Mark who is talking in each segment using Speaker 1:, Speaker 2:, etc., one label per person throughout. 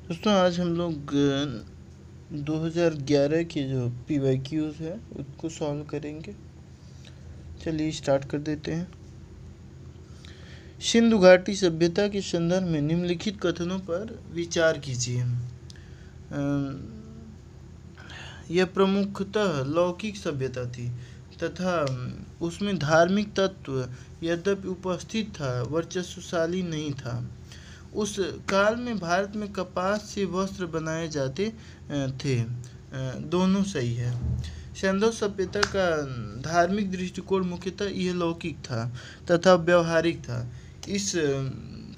Speaker 1: दोस्तों आज हम लोग 2011 के जो PYQs है उसको सॉल्व करेंगे। चलिए स्टार्ट कर देते हैं। सिंधु घाटी सभ्यता के संदर्भ में निम्नलिखित कथनों पर विचार कीजिए। यह प्रमुखतः लौकिक सभ्यता थी तथा उसमें धार्मिक तत्व यद्यपि उपस्थित था, वर्चस्वशाली नहीं था। उस काल में भारत में कपास से वस्त्र बनाए जाते थे। दोनों सही है। सिंधु सभ्यता का धार्मिक दृष्टिकोण मुख्यतः यह लौकिक था तथा व्यवहारिक था। इस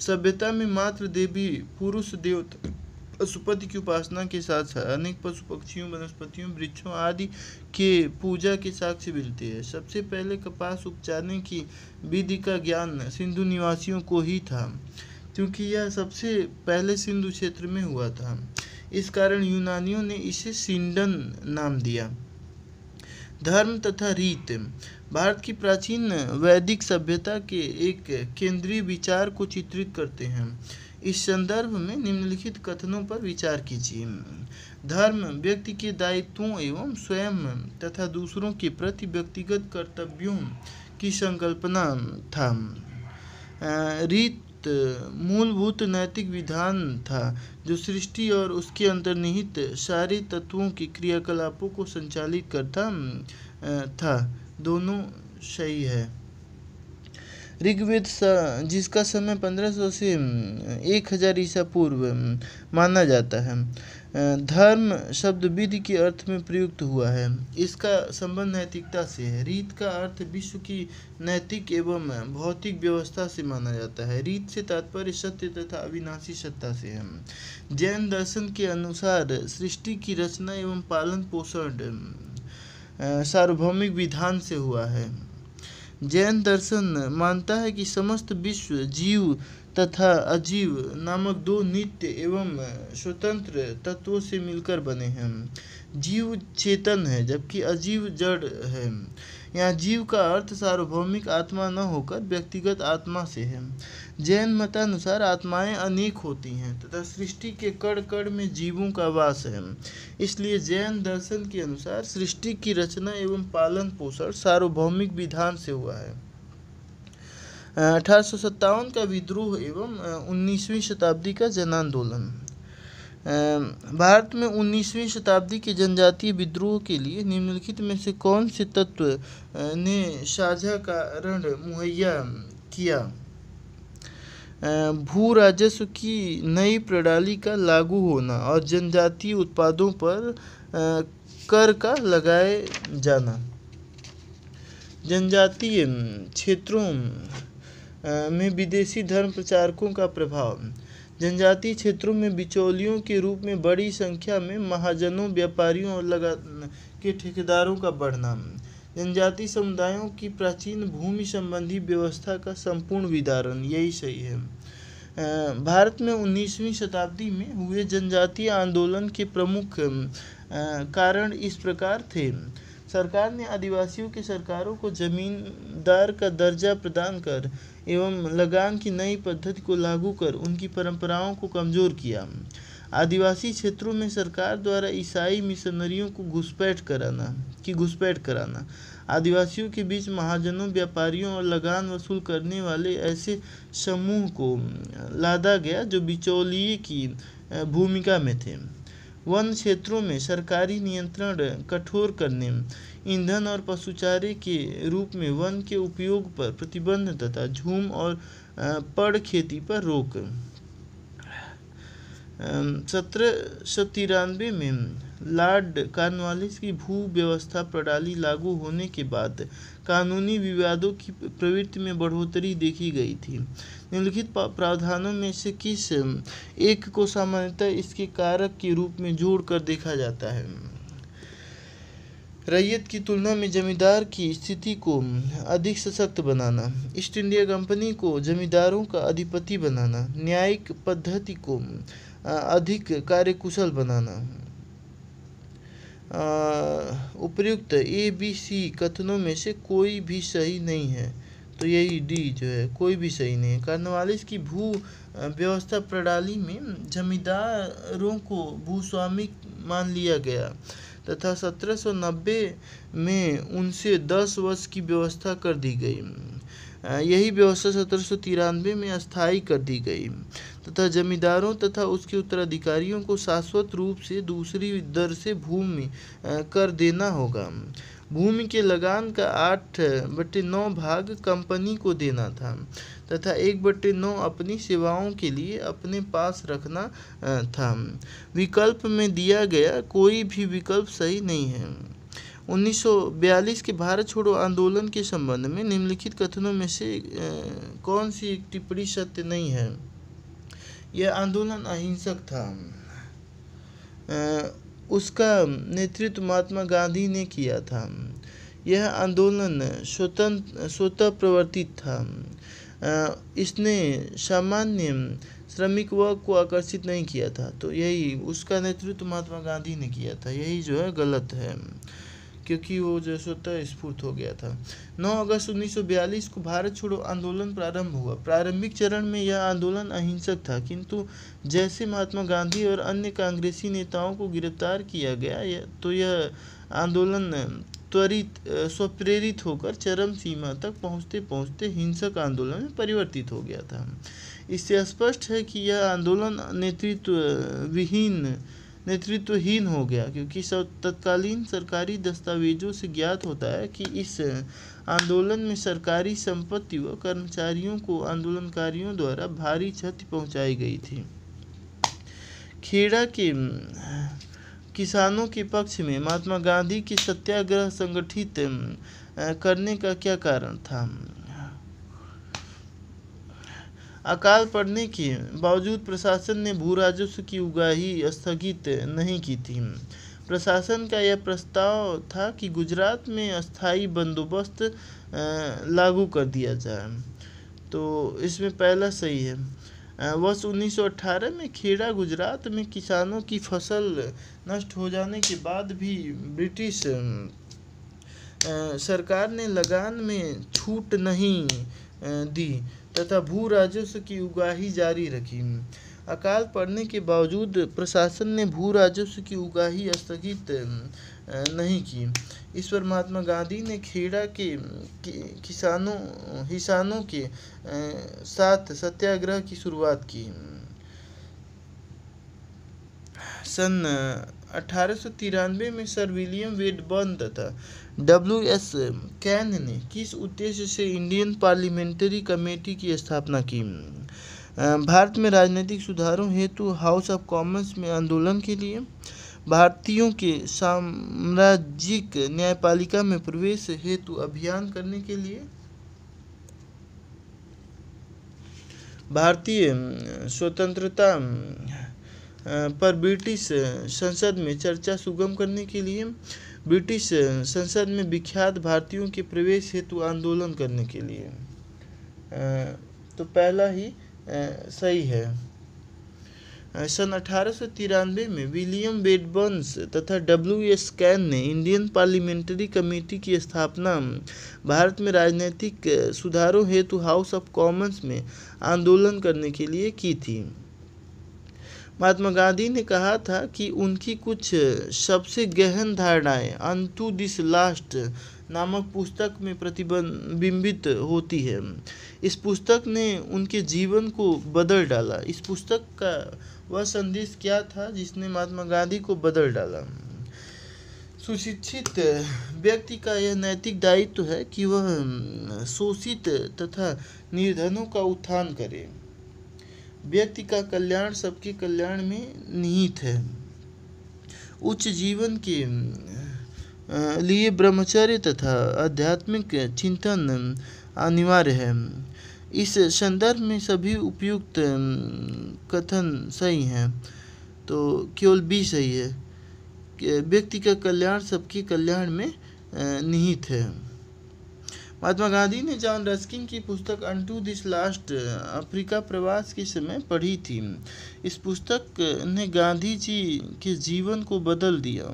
Speaker 1: सभ्यता में मात्र देवी पुरुष देवता पशुपति की उपासना के साथ साथ अनेक पशु पक्षियों, वनस्पतियों, वृक्षों आदि के पूजा के साक्ष्य मिलते हैं। सबसे पहले कपास उपजाने की विधि का ज्ञान सिंधु निवासियों को ही था, क्योंकि यह सबसे पहले सिंधु क्षेत्र में हुआ था। इस कारण यूनानियों ने इसे सिंडन नाम दिया। धर्म तथा रीत भारत की प्राचीन वैदिक सभ्यता के एक केंद्रीय विचार को चित्रित करते हैं। इस संदर्भ में निम्नलिखित कथनों पर विचार कीजिए। धर्म व्यक्ति के दायित्वों एवं स्वयं तथा दूसरों के प्रति व्यक्तिगत कर्तव्यों की संकल्पना था। रीत मूलभूत नैतिक विधान था जो सृष्टि और उसके अंतर्निहित सारे तत्वों के क्रियाकलापों को संचालित करता था। दोनों सही है। ऋग्वेद जिसका समय 1500 से 1000 ईसा पूर्व माना जाता है, धर्म शब्द विधि के अर्थ में प्रयुक्त हुआ है। इसका संबंध नैतिकता से है। रीत का अर्थ विश्व की नैतिक एवं भौतिक व्यवस्था से माना जाता है। रीत से तात्पर्य सत्य तथा अविनाशी सत्ता से है। जैन दर्शन के अनुसार सृष्टि की रचना एवं पालन पोषण सार्वभौमिक विधान से हुआ है। जैन दर्शन मानता है कि समस्त विश्व जीव तथा अजीव नामक दो नित्य एवं स्वतंत्र तत्वों से मिलकर बने हैं। जीव चेतन है जबकि अजीव जड़ है। यहाँ जीव का अर्थ सार्वभौमिक आत्मा न होकर व्यक्तिगत आत्मा से है। जैन मतानुसार आत्माएं अनेक होती हैं तथा सृष्टि के कण कण में जीवों का वास है। इसलिए जैन दर्शन के अनुसार सृष्टि की रचना एवं पालन पोषण सार्वभौमिक विधान से हुआ है। 1857 का विद्रोह एवं 19वीं शताब्दी का जन आंदोलन। भारत में 19वीं शताब्दी के जनजातीय विद्रोह के लिए निम्नलिखित में से कौन से तत्व ने साझा कारण मुहैया किया? भू राजस्व की नई प्रणाली का लागू होना और जनजातीय उत्पादों पर कर का लगाए जाना। जनजातीय क्षेत्रों में विदेशी धर्म प्रचारकों का प्रभाव। जनजातीय क्षेत्रों में बिचौलियों के रूप में बड़ी संख्या में महाजनों, व्यापारियों और के ठेकेदारों का बढ़ना। जनजातीय समुदायों की प्राचीन भूमि संबंधी व्यवस्था का संपूर्ण विदारण। यही सही है। भारत में 19वीं शताब्दी में हुए जनजातीय आंदोलन के प्रमुख कारण इस प्रकार थे। सरकार ने आदिवासियों के सरकारों को जमींदार का दर्जा प्रदान कर एवं लगान की नई पद्धति को लागू कर उनकी परंपराओं को कमजोर किया। आदिवासी क्षेत्रों में सरकार द्वारा ईसाई मिशनरियों को घुसपैठ कराना, आदिवासियों के बीच महाजनों, व्यापारियों और लगान वसूल करने वाले ऐसे समूह को लादा गया जो बिचौलिए की भूमिका में थे। वन क्षेत्रों में सरकारी नियंत्रण कठोर करने, ईंधन और पशुचारे के रूप में वन के उपयोग पर प्रतिबंध तथा झूम और पड़ खेती पर रोक। 1793 में लॉर्ड कॉर्नवालिस की भू व्यवस्था प्रणाली लागू होने के बाद कानूनी विवादों की प्रवृत्ति में बढ़ोतरी देखी गई थी। निम्नलिखित प्रावधानों में से किस एक को सामान्यतः इसके कारक के रूप में जोड़कर देखा जाता है? रैयत की तुलना में जमींदार की स्थिति को अधिक सशक्त बनाना, ईस्ट इंडिया कंपनी को जमींदारों का अधिपति बनाना, न्यायिक पद्धति को अधिक कार्यकुशल बनाना। उपर्युक्त ABC कथनों में से कोई भी सही नहीं है, तो यही डी जो है कोई भी सही नहीं है। कॉर्नवालिस की भू व्यवस्था प्रणाली में जमींदारों को भूस्वामी मान लिया गया तथा 1790 में उनसे 10 वर्ष की व्यवस्था कर दी गई। यही व्यवस्था 1793 में अस्थायी कर दी गई तथा जमींदारों तथा उसके उत्तराधिकारियों को शाश्वत रूप से दूसरी दर से भूमि कर देना होगा। भूमि के लगान का 8/9 भाग कंपनी को देना था तथा 1/9 अपनी सेवाओं के लिए अपने पास रखना था। विकल्प में दिया गया कोई भी विकल्प सही नहीं है। 1942 के भारत छोड़ो आंदोलन के संबंध में निम्नलिखित कथनों में से कौन सी एक टिप्पणी सत्य नहीं है? यह आंदोलन अहिंसक था। उसका नेतृत्व महात्मा गांधी ने किया था। यह आंदोलन स्वतः प्रवर्तित था। इसने सामान्य श्रमिक वर्ग को आकर्षित नहीं किया था। तो यही उसका नेतृत्व महात्मा गांधी ने किया था। यही जो है गलत है, क्योंकि वो जो स्वतः स्फूर्त हो गया था। 9 अगस्त 1942 को भारत छोड़ो आंदोलन प्रारंभ हुआ। प्रारंभिक चरण में यह आंदोलन अहिंसक था, किंतु जैसे महात्मा गांधी और अन्य कांग्रेसी नेताओं को गिरफ्तार किया गया तो यह आंदोलन त्वरित स्वप्रेरित होकर चरम सीमा तक पहुँचते पहुँचते हिंसक आंदोलन में परिवर्तित हो गया था। इससे स्पष्ट है कि यह आंदोलन नेतृत्वहीन हो गया, क्योंकि तत्कालीन सरकारी दस्तावेजों से ज्ञात होता है कि इस आंदोलन में सरकारी संपत्ति व कर्मचारियों को आंदोलनकारियों द्वारा भारी क्षति पहुंचाई गई थी। खेड़ा के किसानों के पक्ष में महात्मा गांधी के सत्याग्रह संगठित करने का क्या कारण था? अकाल पड़ने के बावजूद प्रशासन ने भू राजस्व की उगाही स्थगित नहीं की थी। प्रशासन का यह प्रस्ताव था कि गुजरात में अस्थायी बंदोबस्त लागू कर दिया जाए। तो इसमें पहला सही है। वर्ष 1918 में खेड़ा गुजरात में किसानों की फसल नष्ट हो जाने के बाद भी ब्रिटिश सरकार ने लगान में छूट नहीं दी तथा भू राजस्व की उगाही जारी रखी। अकाल पड़ने के बावजूद प्रशासन ने भू राजस्व की उगाही स्थगित नहीं की। इस पर महात्मा गांधी ने खेड़ा के किसानों के साथ सत्याग्रह की शुरुआत की। सन 1893 में सर विलियम वेडबर्न तथा W.S. कैन ने किस उद्देश्य से इंडियन पार्लियामेंट्री कमेटी की स्थापना की? भारत में राजनीतिक सुधारों हेतु हाउस ऑफ कॉमन्स में आंदोलन के लिए, भारतीयों के साम्राज्यिक न्यायपालिका में प्रवेश हेतु अभियान करने के लिए, भारतीय स्वतंत्रता पर ब्रिटिश संसद में चर्चा सुगम करने के लिए, ब्रिटिश संसद में विख्यात भारतीयों के प्रवेश हेतु आंदोलन करने के लिए। तो पहला ही सही है। सन 1893 में विलियम वेडबर्न तथा W.S. कैन ने इंडियन पार्लियामेंट्री कमेटी की स्थापना भारत में राजनीतिक सुधारों हेतु हाउस ऑफ कॉमन्स में आंदोलन करने के लिए की थी। महात्मा गांधी ने कहा था कि उनकी कुछ सबसे गहन धारणाएं अनटू दिस लास्ट नामक पुस्तक में प्रतिबिंबित होती है। इस पुस्तक ने उनके जीवन को बदल डाला। इस पुस्तक का वह संदेश क्या था जिसने महात्मा गांधी को बदल डाला? सुशिक्षित व्यक्ति का यह नैतिक दायित्व है कि वह शोषित तथा निर्धनों का उत्थान करे। व्यक्ति का कल्याण सबके कल्याण में निहित है। उच्च जीवन के लिए ब्रह्मचर्य तथा आध्यात्मिक चिंतन अनिवार्य है। इस संदर्भ में सभी उपयुक्त कथन सही हैं। तो केवल बी सही है कि व्यक्ति का कल्याण सबके कल्याण में निहित है। महात्मा गांधी ने जॉन रस्किन की पुस्तक अनटू दिस लास्ट अफ्रीका प्रवास के समय पढ़ी थी। इस पुस्तक ने गांधी जी के जीवन को बदल दिया।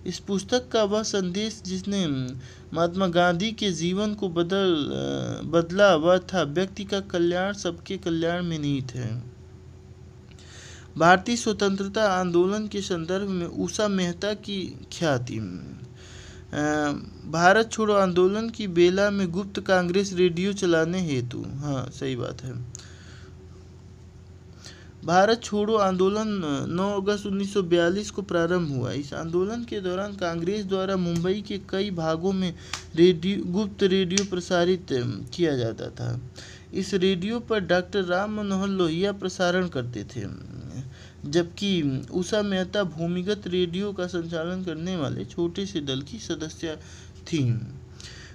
Speaker 1: इस पुस्तक का वह संदेश जिसने महात्मा गांधी के जीवन को बदला वह था व्यक्ति का कल्याण सबके कल्याण में निहित है। भारतीय स्वतंत्रता आंदोलन के संदर्भ में उषा मेहता की ख्याति। भारत छोड़ो आंदोलन की बेला में गुप्त कांग्रेस रेडियो चलाने हेतु, हाँ सही बात है। भारत छोड़ो आंदोलन 9 अगस्त 1942 को प्रारंभ हुआ। इस आंदोलन के दौरान कांग्रेस द्वारा मुंबई के कई भागों में गुप्त रेडियो प्रसारित किया जाता था। इस रेडियो पर डॉक्टर राम मनोहर लोहिया प्रसारण करते थे, जबकि उषा मेहता भूमिगत रेडियो का संचालन करने वाले छोटे से दल की सदस्य थीं।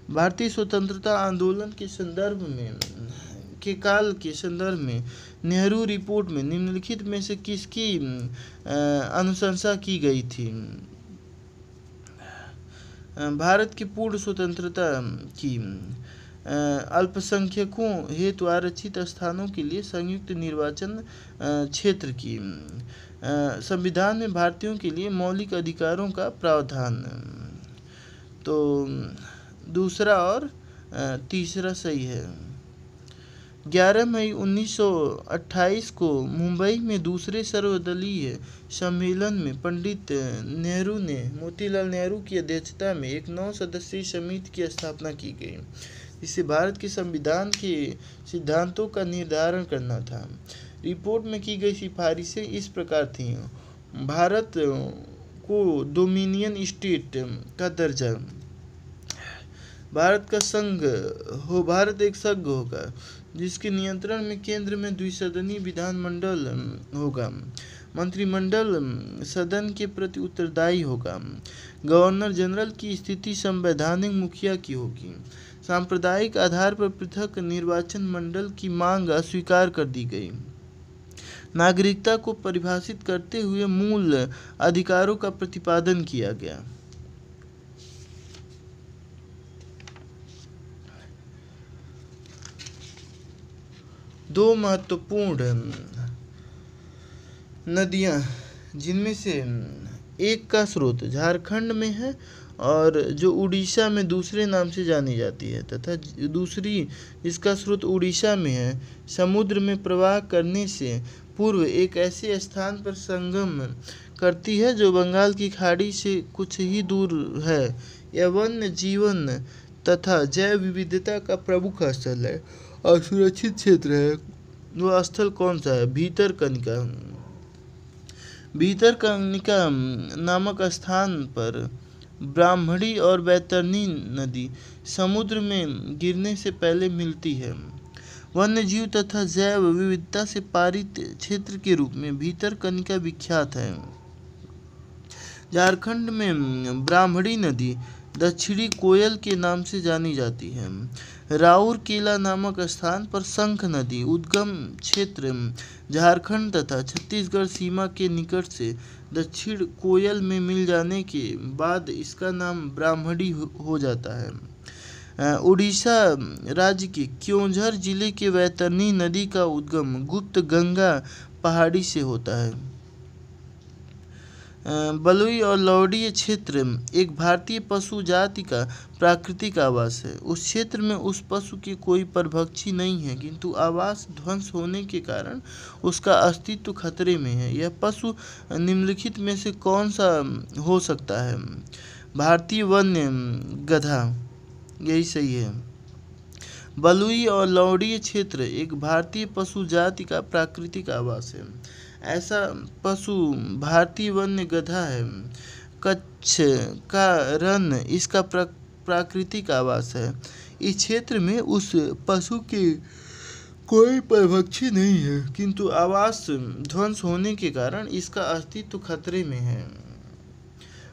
Speaker 1: भारतीय स्वतंत्रता आंदोलन के काल के संदर्भ में नेहरू रिपोर्ट में निम्नलिखित में से किसकी अनुशंसा की गई थी? भारत की पूर्ण स्वतंत्रता की, अल्पसंख्यकों हेतु आरक्षित स्थानों के लिए संयुक्त निर्वाचन क्षेत्र की, संविधान में भारतीयों के लिए मौलिक अधिकारों का प्रावधान। तो दूसरा और तीसरा सही है। 11 मई 1928 को मुंबई में दूसरे सर्वदलीय सम्मेलन में पंडित नेहरू ने मोतीलाल नेहरू की अध्यक्षता में एक 9 सदस्यीय समिति की स्थापना की गई, जिससे भारत के संविधान के सिद्धांतों का निर्धारण करना था। रिपोर्ट में की गई सिफारिशें इस प्रकार थीं: भारत को डोमिनियन स्टेट का दर्जा, भारत एक संघ होगा जिसके नियंत्रण में केंद्र में द्विसदनीय विधानमंडल होगा, मंत्रिमंडल सदन के प्रति उत्तरदायी होगा, गवर्नर जनरल की स्थिति संवैधानिक मुखिया की होगी, सांप्रदायिक आधार पर पृथक निर्वाचन मंडल की मांग अस्वीकार कर दी गई, नागरिकता को परिभाषित करते हुए मूल अधिकारों का प्रतिपादन किया गया। दो महत्वपूर्ण नदियां, जिनमें से एक का स्रोत झारखंड में है और जो उड़ीसा में दूसरे नाम से जानी जाती है, तथा दूसरी जिसका स्रोत उड़ीसा में है, समुद्र में प्रवाह करने से पूर्व एक ऐसे स्थान पर संगम करती है जो बंगाल की खाड़ी से कुछ ही दूर है। यह वन्य जीवन तथा जैव विविधता का प्रमुख स्थल है और सुरक्षित क्षेत्र है। वह स्थल कौन सा है? भीतरकनिका। भीतरकनिका नामक स्थान पर ब्राह्मणी और बैतरणी नदी समुद्र में गिरने से पहले मिलती है। वन्यजीव तथा जैव विविधता से पारित क्षेत्र के रूप में भीतरकनिका विख्यात है। झारखंड में ब्राह्मणी नदी दक्षिणी कोयल के नाम से जानी जाती है। राउरकेला नामक स्थान पर शंख नदी उद्गम क्षेत्र झारखंड तथा छत्तीसगढ़ सीमा के निकट से दक्षिण कोयल में मिल जाने के बाद इसका नाम ब्राह्मणी हो जाता है। उड़ीसा राज्य के क्योंझर जिले के वैतरणी नदी का उद्गम गुप्त गंगा पहाड़ी से होता है। बलुई और लौड़ीय क्षेत्र एक भारतीय पशु जाति का प्राकृतिक आवास है। उस क्षेत्र में उस पशु के कोई परभक्षी नहीं है, किंतु आवास ध्वंस होने के कारण उसका अस्तित्व खतरे में है। यह पशु निम्नलिखित में से कौन सा हो सकता है? भारतीय वन्य गधा, यही सही है। बलुई और लौड़ीय क्षेत्र एक भारतीय पशु जाति का प्राकृतिक आवास है। ऐसा पशु भारतीय वन्य गधा है। कच्छ का रन इसका प्राकृतिक आवास है। इस क्षेत्र में उस पशु के कोई परभक्षी नहीं है, किंतु आवास ध्वंस होने के कारण इसका अस्तित्व खतरे में है।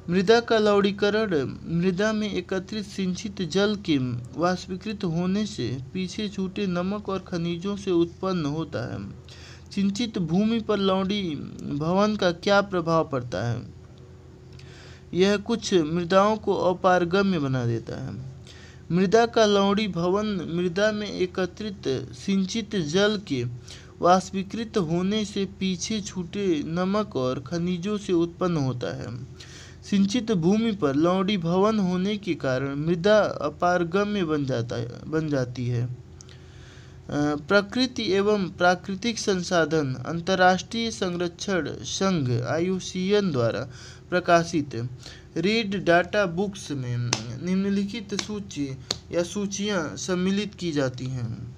Speaker 1: मृदा का लवणीकरण मृदा में एकत्रित सिंचित जल के वाष्पीकृत होने से पीछे छूटे नमक और खनिजों से उत्पन्न होता है। सिंचित भूमि पर लवणी भवन का क्या प्रभाव पड़ता है? यह कुछ मृदाओं को अपारगम्य बना देता है। मृदा का लवणी भवन मृदा में एकत्रित सिंचित जल के वाष्पीकृत होने से पीछे छूटे नमक और खनिजों से उत्पन्न होता है। सिंचित भूमि पर लवणी भवन होने के कारण मृदा अपारगम्य बन जाती है। प्रकृति एवं प्राकृतिक संसाधन अंतर्राष्ट्रीय संरक्षण संघ IUCN द्वारा प्रकाशित रीड डाटा बुक्स में निम्नलिखित सूची या सूचियां सम्मिलित की जाती हैं।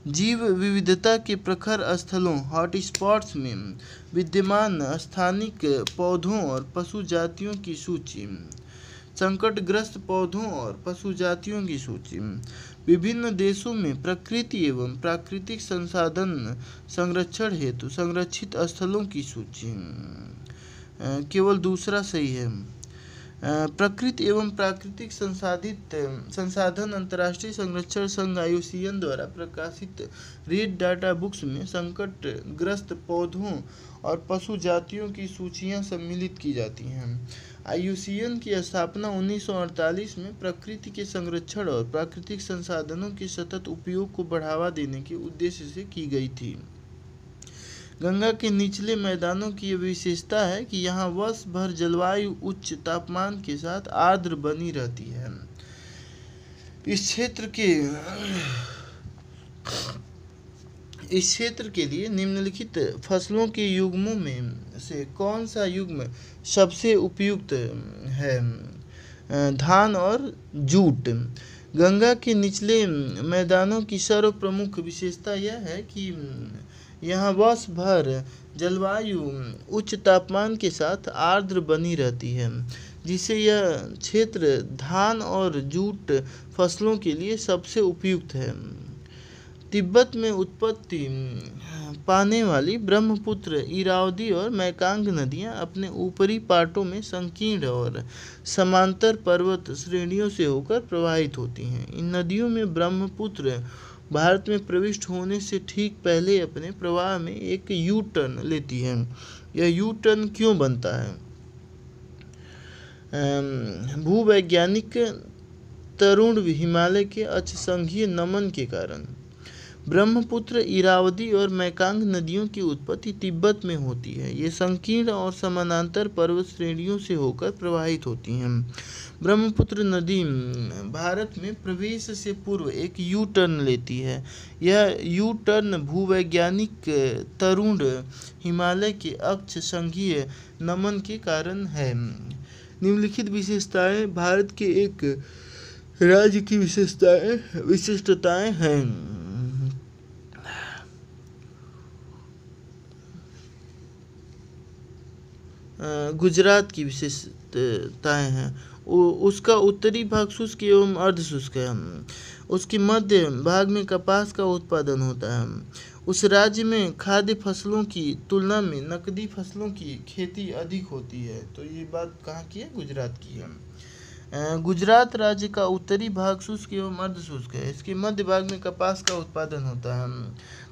Speaker 1: जीव विविधता के प्रखर स्थलों हॉटस्पॉट्स में विद्यमान स्थानिक पौधों और पशु जातियों की सूची, संकटग्रस्त पौधों और पशु जातियों की सूची, विभिन्न देशों में प्रकृति एवं प्राकृतिक संसाधन संरक्षण हेतु संरक्षित स्थलों की सूची। केवल दूसरा सही है। प्रकृति एवं प्राकृतिक संसाधन अंतर्राष्ट्रीय संरक्षण संघ IUCN द्वारा प्रकाशित रीड डाटा बुक्स में संकटग्रस्त पौधों और पशु जातियों की सूचियां सम्मिलित की जाती हैं। IUCN की स्थापना 1948 में प्रकृति के संरक्षण और प्राकृतिक संसाधनों के सतत उपयोग को बढ़ावा देने के उद्देश्य से की गई थी। गंगा के निचले मैदानों की यह विशेषता है कि यहाँ वर्ष भर जलवायु उच्च तापमान के साथ आर्द्र बनी रहती है। इस क्षेत्र के लिए निम्नलिखित फसलों के युग्मों में से कौन सा युग्म सबसे उपयुक्त है? धान और जूट। गंगा के निचले मैदानों की सर्वप्रमुख विशेषता यह है कि यहाँ वर्ष भर जलवायु उच्च तापमान के साथ आर्द्र बनी रहती है, जिससे यह क्षेत्र धान और जूट फसलों के लिए सबसे उपयुक्त है। तिब्बत में उत्पत्ति पाने वाली ब्रह्मपुत्र, इरावदी और मैकांग नदियाँ अपने ऊपरी पाटों में संकीर्ण और समांतर पर्वत श्रेणियों से होकर प्रवाहित होती हैं। इन नदियों में ब्रह्मपुत्र भारत में प्रविष्ट होने से ठीक पहले अपने प्रवाह में एक यू टर्न लेती है। यह यू टर्न क्यों बनता है? भूवैज्ञानिक तरुण हिमालय के अक्षसंघीय नमन के कारण। ब्रह्मपुत्र, इरावदी और मैकांग नदियों की उत्पत्ति तिब्बत में होती है। ये संकीर्ण और समानांतर पर्वत श्रेणियों से होकर प्रवाहित होती हैं। ब्रह्मपुत्र नदी भारत में प्रवेश से पूर्व एक यू टर्न लेती है। यह यू टर्न भूवैज्ञानिक तरुण हिमालय के अक्षसंघीय नमन के कारण है। निम्नलिखित विशेषताएं भारत के एक राज्य की विशिष्टताएं हैं। गुजरात की विशेषताएं हैं। उसका उत्तरी भाग शुष्क एवं अर्धशुष्क है। उसके मध्य भाग में कपास का उत्पादन होता है। उस राज्य में खाद्य फसलों की तुलना में नकदी फसलों की खेती अधिक होती है। तो ये बात कहाँ की है? गुजरात की है। गुजरात राज्य का उत्तरी भाग शुष्क एवं अर्धशुष्क है। इसके मध्य भाग में कपास का उत्पादन होता है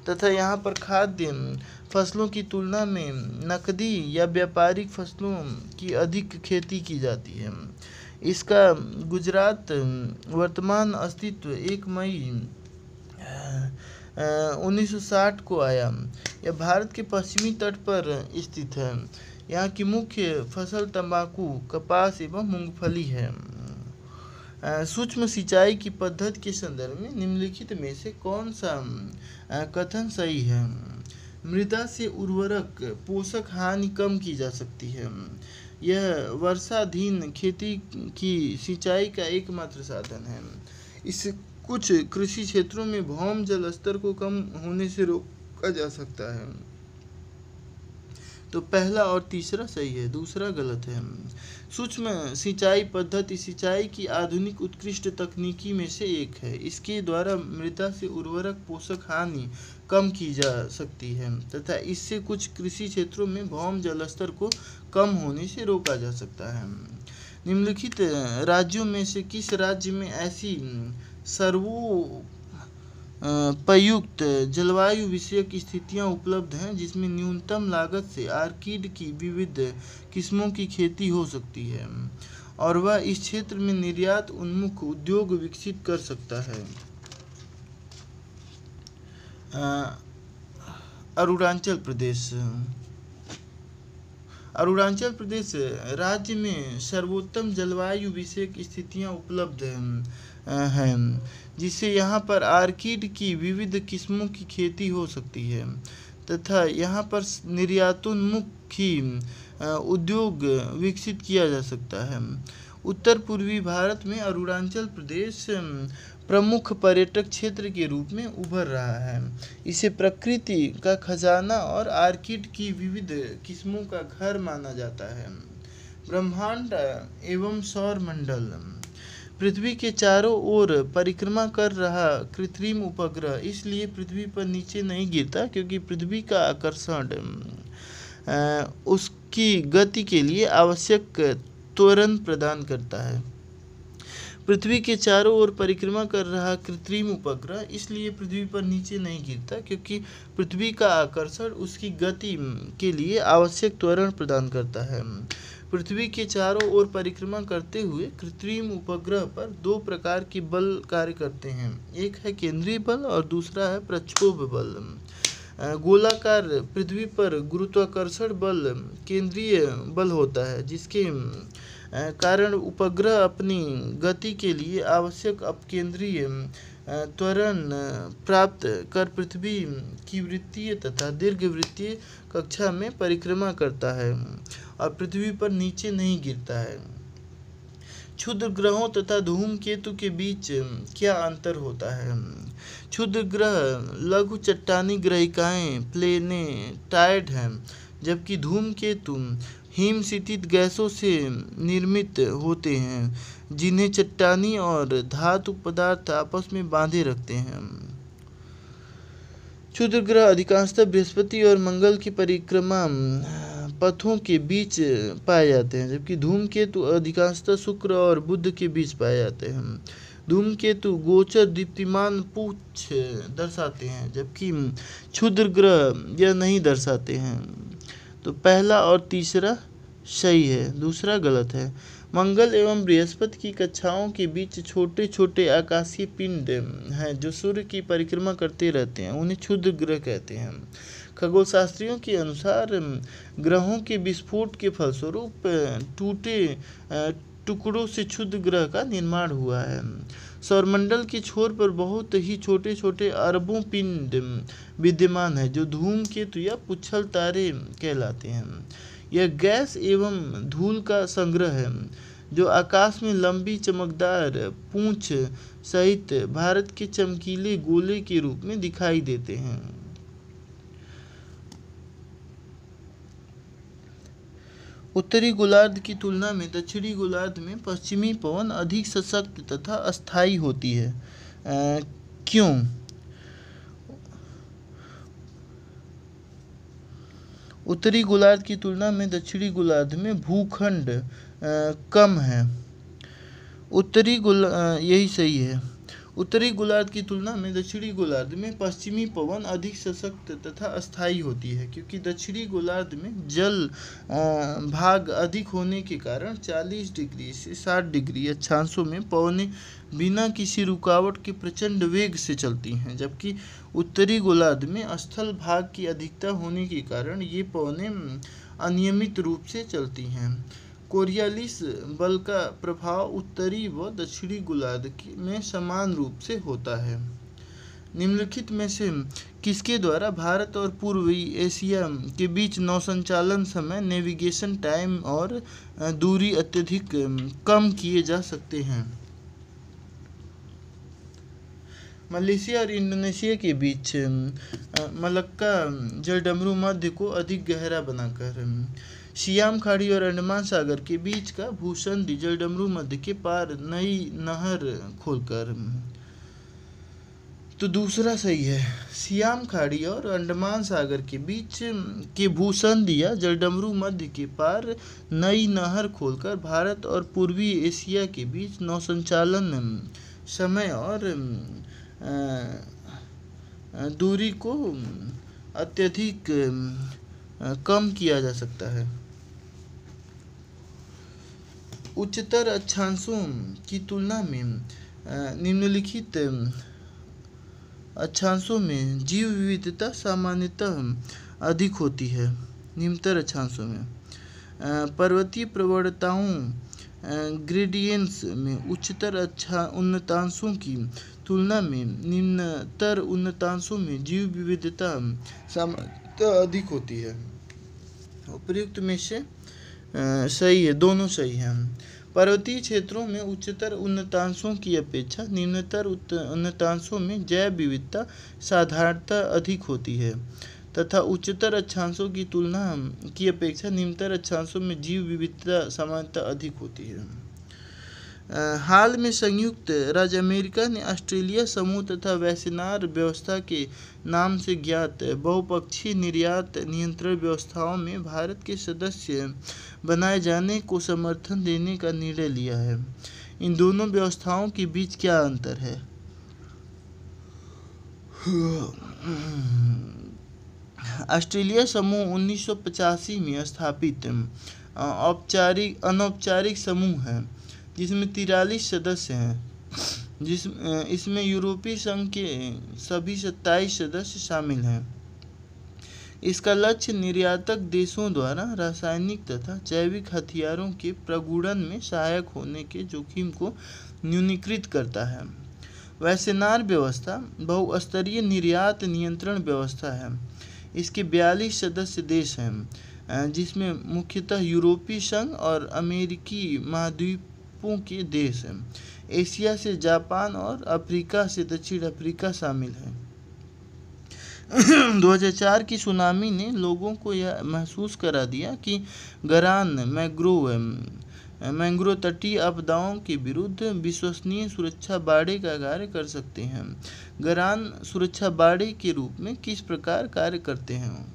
Speaker 1: तथा यहाँ पर खाद्य फसलों की तुलना में नकदी या व्यापारिक फसलों की अधिक खेती की जाती है। इसका गुजरात वर्तमान अस्तित्व 1 मई 1960 को आया। यह भारत के पश्चिमी तट पर स्थित है। यहाँ की मुख्य फसल तंबाकू, कपास एवं मूंगफली है। सूक्ष्म सिंचाई की पद्धति के संदर्भ में निम्नलिखित में से कौन सा कथन सही है? मृदा से उर्वरक पोषक हानि कम की जा सकती है। यह वर्षाधीन खेती की सिंचाई का एकमात्र साधन है। इससे कुछ कृषि क्षेत्रों में भौम जल स्तर को कम होने से रोका जा सकता है। तो पहला और तीसरा सही है, दूसरा गलत है। सूक्ष्म सिंचाई पद्धति सिंचाई की आधुनिक उत्कृष्ट तकनीकी में से एक है। इसके द्वारा मृदा से उर्वरक पोषक हानि कम की जा सकती है तथा इससे कुछ कृषि क्षेत्रों में भौम जल स्तर को कम होने से रोका जा सकता है। निम्नलिखित राज्यों में से किस राज्य में ऐसी सर्वोपयुक्त जलवायु विषयक स्थितियां उपलब्ध हैं जिसमें न्यूनतम लागत से आर्किड की विविध किस्मों की खेती हो सकती है और वह इस क्षेत्र में निर्यात उन्मुख उद्योग विकसित कर सकता है? अरुणाचल प्रदेश। अरुणाचल प्रदेश राज्य में सर्वोत्तम जलवायु विषयक स्थितियां उपलब्ध हैं, जिससे यहाँ पर आर्किड की विविध किस्मों की खेती हो सकती है तथा यहाँ पर निर्यातोन्मुखी उद्योग विकसित किया जा सकता है। उत्तर पूर्वी भारत में अरुणाचल प्रदेश प्रमुख पर्यटक क्षेत्र के रूप में उभर रहा है। इसे प्रकृति का खजाना और आर्किड की विविध किस्मों का घर माना जाता है। ब्रह्मांड एवं सौर मंडल। पृथ्वी के चारों ओर परिक्रमा कर रहा कृत्रिम उपग्रह इसलिए पृथ्वी पर नीचे नहीं गिरता क्योंकि पृथ्वी का आकर्षण उसकी गति के लिए आवश्यक त्वरण प्रदान करता है। पृथ्वी के चारों ओर परिक्रमा कर रहा कृत्रिम उपग्रह इसलिए पृथ्वी पर नीचे नहीं गिरता क्योंकि पृथ्वी का आकर्षण उसकी गति के लिए आवश्यक त्वरण प्रदान करता है। पृथ्वी के चारों ओर परिक्रमा करते हुए कृत्रिम उपग्रह पर दो प्रकार के बल कार्य करते हैं, एक है केंद्रीय बल और दूसरा है प्रक्षोभ बल। गोलाकार पृथ्वी पर गुरुत्वाकर्षण बल केंद्रीय बल होता है, जिसके कारण उपग्रह अपनी गति के लिए आवश्यक अपकेंद्रीय त्वरण प्राप्त कर पृथ्वी की वृत्तीय तथा दीर्घवृत्तीय कक्षा में परिक्रमा करता है और पृथ्वी पर नीचे नहीं गिरता है। क्षुद्र ग्रहों तथा धूमकेतु के बीच क्या अंतर होता है? क्षुद्र ग्रह लघु चट्टानी ग्रहिकाएं प्लेनेटाइड हैं, जबकि धूमकेतु हिमशीतित गैसों से निर्मित होते हैं जिन्हें चट्टानी और धातु पदार्थ आपस में बांधे रखते हैं। क्षुद्र ग्रह अधिकांशतः बृहस्पति और मंगल की परिक्रमा पथों के बीच पाए जाते हैं, जबकि धूमकेतु अधिकांशतः शुक्र और बुध के बीच पाए जाते हैं। धूमकेतु गोचर दीप्तिमान पूंछ दर्शाते हैं, जबकि क्षुद्र ग्रह यह नहीं दर्शाते हैं। तो पहला और तीसरा सही है, दूसरा गलत है। मंगल एवं बृहस्पति की कक्षाओं के बीच छोटे छोटे आकाशीय पिंड हैं जो सूर्य की परिक्रमा करते रहते हैं, उन्हें क्षुद्र ग्रह कहते हैं। खगोलशास्त्रियों के अनुसार ग्रहों के विस्फोट के फलस्वरूप टूटे टुकड़ों से क्षुद्र ग्रह का निर्माण हुआ है। सौरमंडल के छोर पर बहुत ही छोटे छोटे अरबों पिंड विद्यमान है जो धूमकेतु या पुच्छल तारे कहलाते हैं। यह गैस एवं धूल का संग्रह है जो आकाश में लंबी चमकदार पूंछ सहित भारत के चमकीले गोले के रूप में दिखाई देते हैं। उत्तरी गोलार्ध की तुलना में दक्षिणी गोलार्ध में पश्चिमी पवन अधिक सशक्त तथा अस्थायी होती है। क्यों? उत्तरी गोलार्ध की तुलना में दक्षिणी गोलार्ध में भूखंड कम है। यही सही है। उत्तरी गोलार्ध की तुलना में दक्षिणी गोलार्ध में पश्चिमी पवन अधिक सशक्त तथा अस्थायी होती है, क्योंकि दक्षिणी गोलार्ध में जल भाग अधिक होने के कारण 40 डिग्री से 60 डिग्री अक्षांशों में पवनें बिना किसी रुकावट के प्रचंड वेग से चलती हैं, जबकि उत्तरी गोलार्ध में स्थल भाग की अधिकता होने के कारण ये पवनें अनियमित रूप से चलती हैं। कोरियालिस बल का प्रभाव उत्तरी व दक्षिणी गोलार्ध में समान रूप से होता है। निम्नलिखित में से किसके द्वारा भारत और पूर्वी एशिया के बीच नौसंचालन समय, नेविगेशन टाइम और दूरी अत्यधिक कम किए जा सकते हैं? मलेशिया और इंडोनेशिया के बीच मलक्का जलडमरू मध्य को अधिक गहरा बनाकर सियाम खाड़ी और अंडमान सागर के बीच का भूसंधि जलडमरू मध्य के पार नई नहर खोलकर। तो दूसरा सही है। सियाम खाड़ी और अंडमान सागर के बीच के भूसंधि या जलडमरू मध्य के पार नई नहर खोलकर भारत और पूर्वी एशिया के बीच नौसंचालन समय और दूरी को अत्यधिक कम किया जा सकता है। उच्चतर अक्षांशों की तुलना में निम्नलिखित अक्षांशों में जीव विविधता सामान्यतः अधिक होती है। निम्नतर अक्षांशों में पर्वतीय प्रवणताओं ग्रेडियंट्स में उच्चतर उन्नतांशों की तुलना में निम्नतर उन्नतांशों में जीव विविधता सामान्यतः अधिक होती है। उपयुक्त में से सही है, दोनों सही हैं। पर्वतीय क्षेत्रों में उच्चतर उन्नतांशों की अपेक्षा निम्नतर उन्नतांशों में जैव विविधता साधारणतः अधिक होती है तथा उच्चतर अक्षांशों की तुलना की अपेक्षा निम्नतर अक्षांशों में जीव विविधता सामान्यतः अधिक होती है। हाल में संयुक्त राज्य अमेरिका ने ऑस्ट्रेलिया समूह तथा वैश्यनार व्यवस्था के नाम से ज्ञात बहुपक्षीय निर्यात नियंत्रण व्यवस्थाओं में भारत के सदस्य बनाए जाने को समर्थन देने का निर्णय लिया है। इन दोनों व्यवस्थाओं के बीच क्या अंतर है? ऑस्ट्रेलिया समूह 1985 में स्थापित अनौपचारिक समूह है जिसमें 43 सदस्य हैं। इसमें यूरोपीय संघ के सभी 27 सदस्य शामिल हैं। इसका लक्ष्य निर्यातक देशों द्वारा रासायनिक तथा जैविक हथियारों के प्रगुणन में सहायक होने के जोखिम को न्यूनीकृत करता है। वैश्यनार व्यवस्था बहुस्तरीय निर्यात नियंत्रण व्यवस्था है। इसके 42 सदस्य देश हैं जिसमें मुख्यतः यूरोपीय संघ और अमेरिकी महाद्वीपों के देश हैं। एशिया से जापान और अफ्रीका से दक्षिण अफ्रीका शामिल है। 2004 की सुनामी ने लोगों को यह महसूस करा दिया कि गरान मैंग्रोव तटीय आपदाओं के विरुद्ध विश्वसनीय सुरक्षा बाड़े का कार्य कर सकते हैं। गरान सुरक्षा बाड़े के रूप में किस प्रकार कार्य करते हैं?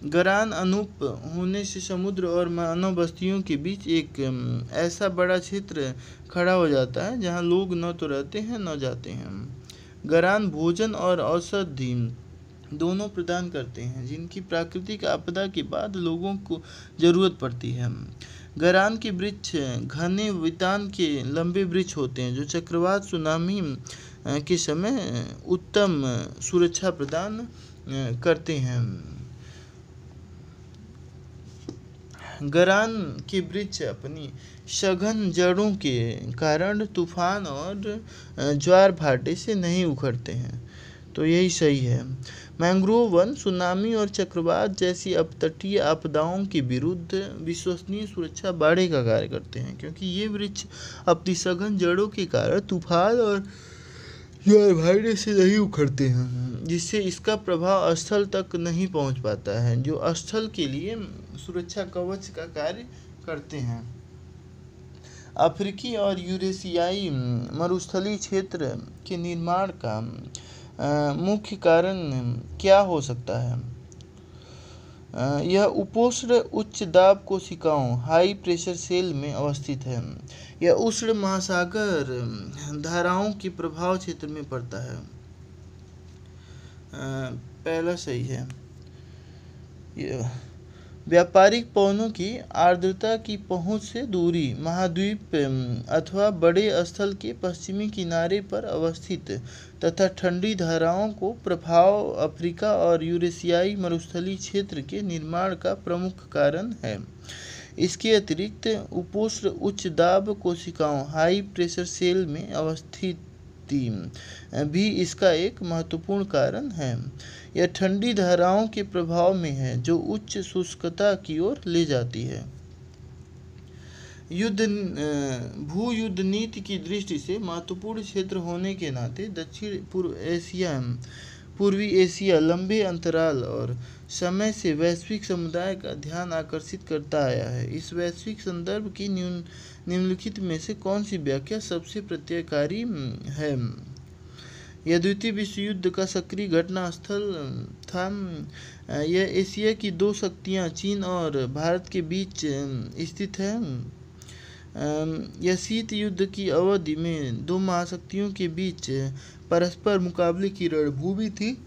Speaker 1: गरान अनूप होने से समुद्र और मानव बस्तियों के बीच एक ऐसा बड़ा क्षेत्र खड़ा हो जाता है जहां लोग न तो रहते हैं न जाते हैं। गरान भोजन और औषधि दोनों प्रदान करते हैं जिनकी प्राकृतिक आपदा के बाद लोगों को जरूरत पड़ती है। गरान के वृक्ष घने वितान के लंबे वृक्ष होते हैं जो चक्रवात सुनामी के समय उत्तम सुरक्षा प्रदान करते हैं। गरान के वृक्ष अपनी सघन जड़ों के कारण तूफान और ज्वार भाटे से नहीं उखड़ते हैं, तो यही सही है। मैंग्रोव वन सुनामी और चक्रवात जैसी अपतटीय आपदाओं के विरुद्ध विश्वसनीय सुरक्षा बाड़े का कार्य करते हैं क्योंकि ये वृक्ष अपनी सघन जड़ों के कारण तूफान और ज्वार भाटे से नहीं उखड़ते हैं, जिससे इसका प्रभाव स्थल तक नहीं पहुंच पाता है, जो स्थल के लिए सुरक्षा कवच का कार्य करते हैं। अफ्रीकी और यूरेशियाई मरुस्थलीय क्षेत्र के निर्माण का मुख्य कारण क्या हो सकता है? यह उपोष्ण उच्च दाब कोशिकाओं हाई प्रेशर सेल में अवस्थित है। यह उष्ण महासागर धाराओं के प्रभाव क्षेत्र में पड़ता है। पहला सही है। व्यापारिक पवनों की आर्द्रता की पहुंच से दूरी महाद्वीप अथवा बड़े स्थल के पश्चिमी किनारे पर अवस्थित तथा ठंडी धाराओं को प्रभाव अफ्रीका और यूरेशियाई मरुस्थलीय क्षेत्र के निर्माण का प्रमुख कारण है। इसके अतिरिक्त उपोष्ण उच्च दाब कोशिकाओं हाई प्रेशर सेल में अवस्थिति भी इसका एक महत्वपूर्ण कारण है। यह ठंडी धाराओं के प्रभाव में है जो उच्च शुष्कता की ओर ले जाती है। भू-युद्ध नीति की दृष्टि से महत्वपूर्ण क्षेत्र होने के नाते दक्षिण पूर्वी एशिया लंबे अंतराल और समय से वैश्विक समुदाय का ध्यान आकर्षित करता आया है। इस वैश्विक संदर्भ की निम्नलिखित में से कौन सी व्याख्या सबसे प्रत्ययकारी है? यह द्वितीय विश्व युद्ध का सक्रिय घटना स्थल था। यह एशिया की दो शक्तियां चीन और भारत के बीच स्थित है। यह शीत युद्ध की अवधि में दो महाशक्तियों के बीच परस्पर मुकाबले की रणभूमि थी।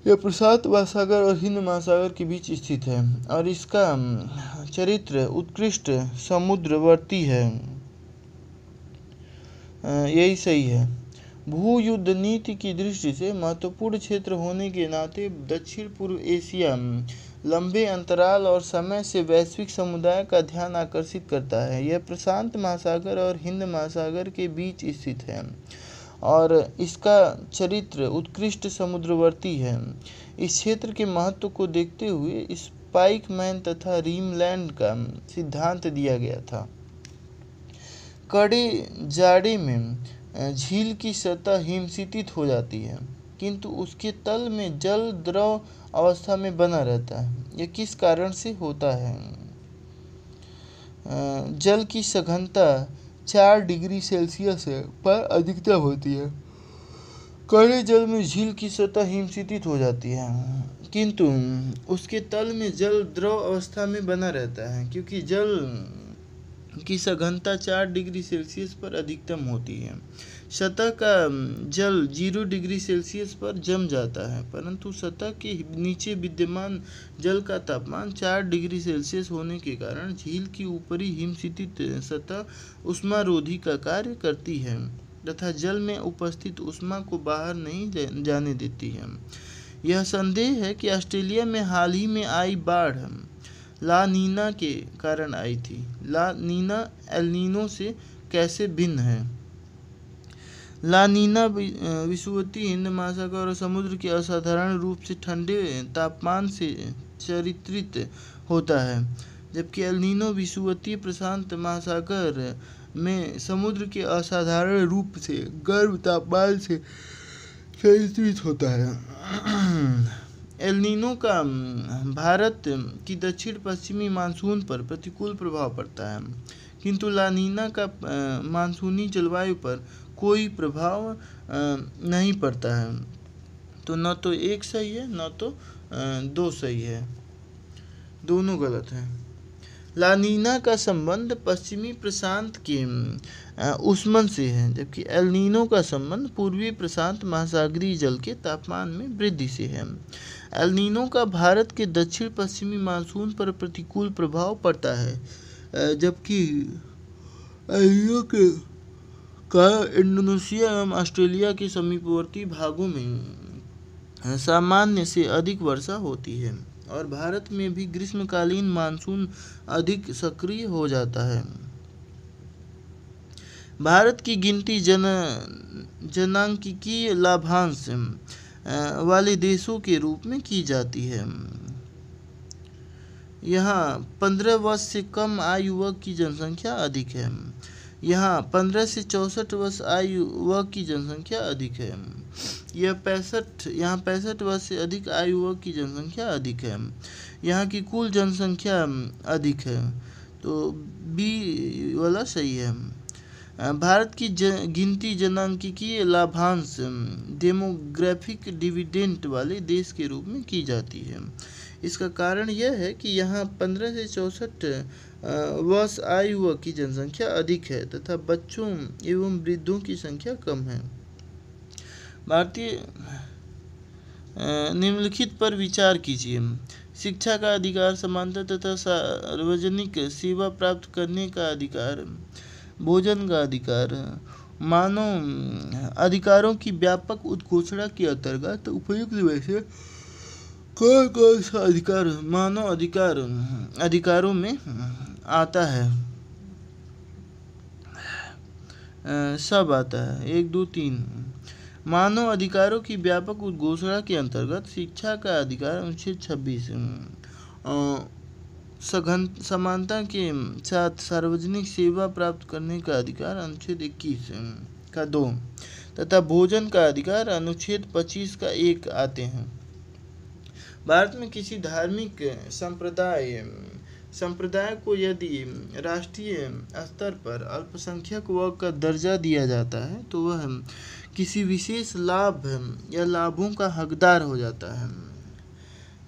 Speaker 1: यह प्रशांत महासागर और हिंद महासागर के बीच स्थित है और इसका चरित्र उत्कृष्ट समुद्रवर्ती है। यही सही है। भू युद्ध नीति की दृष्टि से महत्वपूर्ण क्षेत्र होने के नाते दक्षिण पूर्व एशिया लंबे अंतराल और समय से वैश्विक समुदाय का ध्यान आकर्षित करता है। यह प्रशांत महासागर और हिंद महासागर के बीच स्थित है और इसका चरित्र उत्कृष्ट समुद्रवर्ती है। इस क्षेत्र के महत्व को देखते हुए स्पाइकमैन तथा रीमलैंड का सिद्धांत दिया गया था। कड़े जाड़े में झील की सतह हिमशीतित हो जाती है, किंतु उसके तल में जल द्रव अवस्था में बना रहता है। यह किस कारण से होता है? जल की सघनता 4 डिग्री सेल्सियस पर अधिकतम होती है। कड़े जल में झील की सतह हिमशीतित हो जाती है, किंतु उसके तल में जल द्रव अवस्था में बना रहता है, क्योंकि जल की सघनता 4 डिग्री सेल्सियस पर अधिकतम होती है। सतह का जल 0 डिग्री सेल्सियस पर जम जाता है, परंतु सतह के नीचे विद्यमान जल का तापमान 4 डिग्री सेल्सियस होने के कारण झील की ऊपरी हिमशीतित सतह उष्मारोधी का कार्य करती है तथा जल में उपस्थित उष्मा को बाहर नहीं जाने देती है। यह संदेह है कि ऑस्ट्रेलिया में हाल ही में आई बाढ़ ला नीना के कारण आई थी। ला नीना एल नीनो से कैसे भिन्न है? ला नीना विषुवतीय हिंद महासागर और समुद्र के असाधारण रूप से ठंडे तापमान से चरित्रित होता है, जबकि एल नीनो विषुवतीय प्रशांत महासागर में समुद्र के असाधारण रूप से गर्म तापमान से चरित्रित होता है। एल नीनो का भारत की दक्षिण पश्चिमी मानसून पर प्रतिकूल प्रभाव पड़ता है, किंतु ला नीना का मानसूनी जलवायु पर कोई प्रभाव नहीं पड़ता है। तो न तो एक सही है न तो 2 सही है, दोनों गलत हैं। ला नीना का संबंध पश्चिमी प्रशांत के उष्मन से है, जबकि एल नीनो का संबंध पूर्वी प्रशांत महासागरीय जल के तापमान में वृद्धि से है। एल नीनो का भारत के दक्षिण पश्चिमी मानसून पर प्रतिकूल प्रभाव पड़ता है, जबकि एल नीनो का इंडोनेशिया एवं ऑस्ट्रेलिया के समीपवर्ती भागों में सामान्य से अधिक वर्षा होती है और भारत में भी ग्रीष्मकालीन मानसून अधिक सक्रिय हो जाता है। भारत की गिनती जनांकिकीय लाभांश वाले देशों के रूप में की जाती है। यहाँ 15 वर्ष से कम आयु वर्ग की जनसंख्या अधिक है। यहाँ 15 से 64 वर्ष आयु वर्ग की जनसंख्या अधिक है। यहाँ 65 वर्ष से अधिक आयु वर्ग की जनसंख्या अधिक है। यहाँ की कुल जनसंख्या अधिक है, तो बी वाला सही है। भारत की गिनती जनांकिकीय लाभांश डेमोग्राफिक डिविडेंड वाले देश के रूप में की जाती है। इसका कारण यह है कि यहाँ 15 से 64 वर्ष आयु वर्ग की जनसंख्या अधिक है तथा बच्चों एवं वृद्धों की संख्या कम है। भारतीय निम्नलिखित पर विचार कीजिए। शिक्षा का अधिकार, समानता तथा सार्वजनिक सेवा प्राप्त करने का अधिकार, भोजन का अधिकार, मानव अधिकारों की व्यापक उद्घोषणा के अंतर्गत उपयुक्त में से कौन सा अधिकार मानव अधिकारों में आता है? सब आता है। 1, 2, 3। मानव अधिकारों की व्यापक उद्घोषणा के अंतर्गत शिक्षा का अधिकार अनुच्छेद 26, समानता के साथ सार्वजनिक सेवा प्राप्त करने का अधिकार अनुच्छेद 21 का 2 तथा भोजन का अधिकार अनुच्छेद 25 का 1 आते हैं। भारत में किसी धार्मिक संप्रदाय को यदि राष्ट्रीय स्तर पर अल्पसंख्यक वर्ग का दर्जा दिया जाता है तो वह किसी विशेष लाभ या लाभों का हकदार हो जाता है।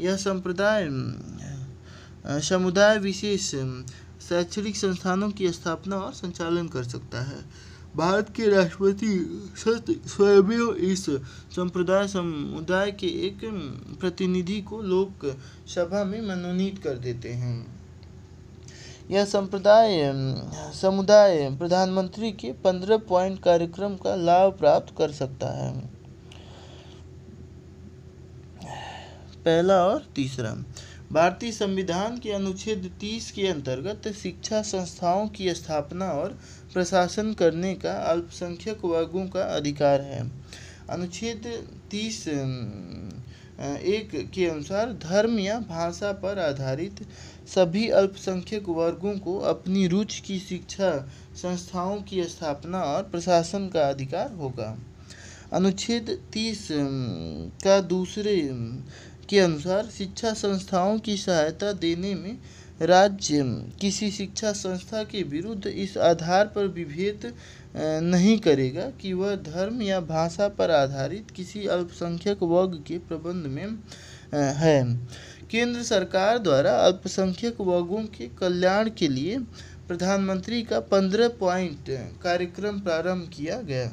Speaker 1: यह समुदाय विशेष शैक्षणिक संस्थानों की स्थापना और संचालन कर सकता है। भारत के राष्ट्रपति स्वयं इस समुदाय के एक प्रतिनिधि को लोक सभा में मनोनीत कर देते हैं। यह समुदाय प्रधानमंत्री के 15 पॉइंट कार्यक्रम का लाभ प्राप्त कर सकता है। पहला और तीसरा, भारतीय संविधान के अनुच्छेद 30 के अंतर्गत शिक्षा संस्थाओं की स्थापना और प्रशासन करने का अल्पसंख्यक वर्गों का अधिकार है। अनुच्छेद 30 एक के अनुसार धर्म या भाषा पर आधारित सभी अल्पसंख्यक वर्गों को अपनी रुचि की शिक्षा संस्थाओं की स्थापना और प्रशासन का अधिकार होगा। अनुच्छेद 30 का दूसरे के अनुसार शिक्षा संस्थाओं की सहायता देने में राज्य किसी शिक्षा संस्था के विरुद्ध इस आधार पर विभेद नहीं करेगा कि वह धर्म या भाषा पर आधारित किसी अल्पसंख्यक वर्ग के प्रबंध में है। केंद्र सरकार द्वारा अल्पसंख्यक वर्गों के कल्याण के लिए प्रधानमंत्री का 15 पॉइंट कार्यक्रम प्रारंभ किया गया।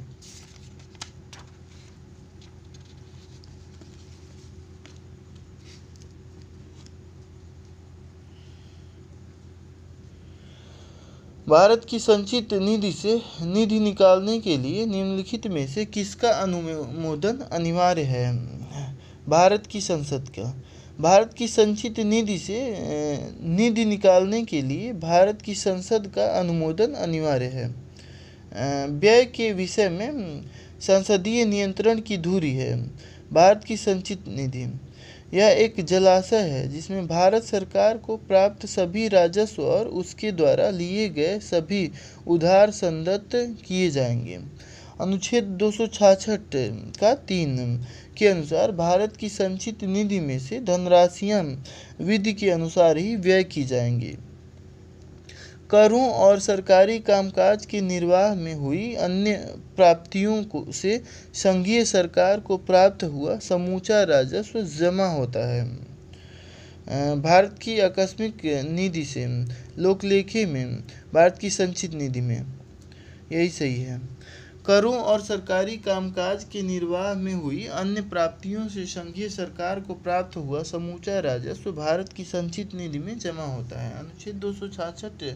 Speaker 1: भारत की संचित निधि से निधि निकालने के लिए निम्नलिखित में से किसका अनुमोदन अनिवार्य है? भारत की संसद का। भारत की संचित निधि से निधि निकालने के लिए भारत की संसद का अनुमोदन अनिवार्य है। व्यय के विषय में संसदीय नियंत्रण की धुरी है। भारत की संचित निधि यह एक जलाशय है जिसमें भारत सरकार को प्राप्त सभी राजस्व और उसके द्वारा लिए गए सभी उधार संदत्त किए जाएंगे। अनुच्छेद 266 का 3 के अनुसार भारत की संचित निधि में से धनराशियां विधि के अनुसार ही व्यय की जाएंगी। करों और सरकारी कामकाज के निर्वाह में हुई अन्य प्राप्तियों से संघीय सरकार को प्राप्त हुआ समूचा राजस्व जमा होता है। भारत की आकस्मिक निधि से लोकलेखे में भारत की संचित निधि में यही सही है। करों और सरकारी कामकाज के निर्वाह में हुई अन्य प्राप्तियों से संघीय सरकार को प्राप्त हुआ समूचा राजस्व भारत की संचित निधि में जमा होता है। अनुच्छेद 266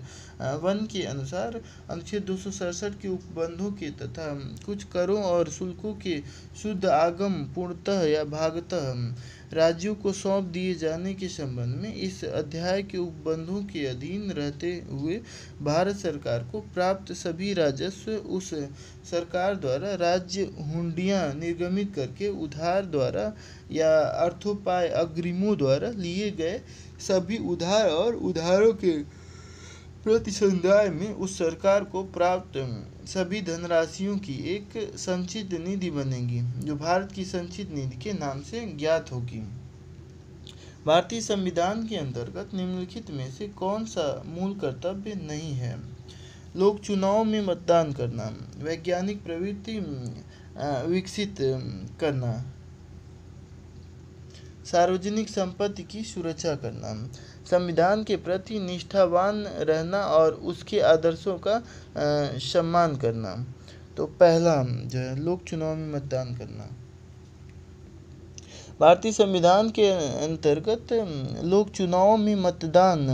Speaker 1: वन के अनुसार अनुच्छेद 267 के उपबंधों के तथा कुछ करों और शुल्कों के शुद्ध आगम पूर्णतः या भागतः राज्यों को सौंप दिए जाने के संबंध में इस अध्याय के उपबंधों के अधीन रहते हुए भारत सरकार को प्राप्त सभी राजस्व उस सरकार द्वारा राज्य हुंडियां निर्गमित करके उधार द्वारा या अर्थोपाय अग्रिमों द्वारा लिए गए सभी उधार और उधारों के प्रतिसंदाय में उस सरकार को प्राप्त सभी धनराशियों की एक संचित निधि बनेगी जो भारत की संचित निधि के नाम से ज्ञात होगी। भारतीय संविधान के अंतर्गत निम्नलिखित में से कौन सा मूल कर्तव्य नहीं है? लोक चुनाव में मतदान करना, वैज्ञानिक प्रवृत्ति विकसित करना, सार्वजनिक संपत्ति की सुरक्षा करना, संविधान के प्रति निष्ठावान रहना और उसके आदर्शों का सम्मान करना। तो पहला जो है लोक चुनाव में मतदान करना। भारतीय संविधान के अंतर्गत लोक चुनाव में मतदान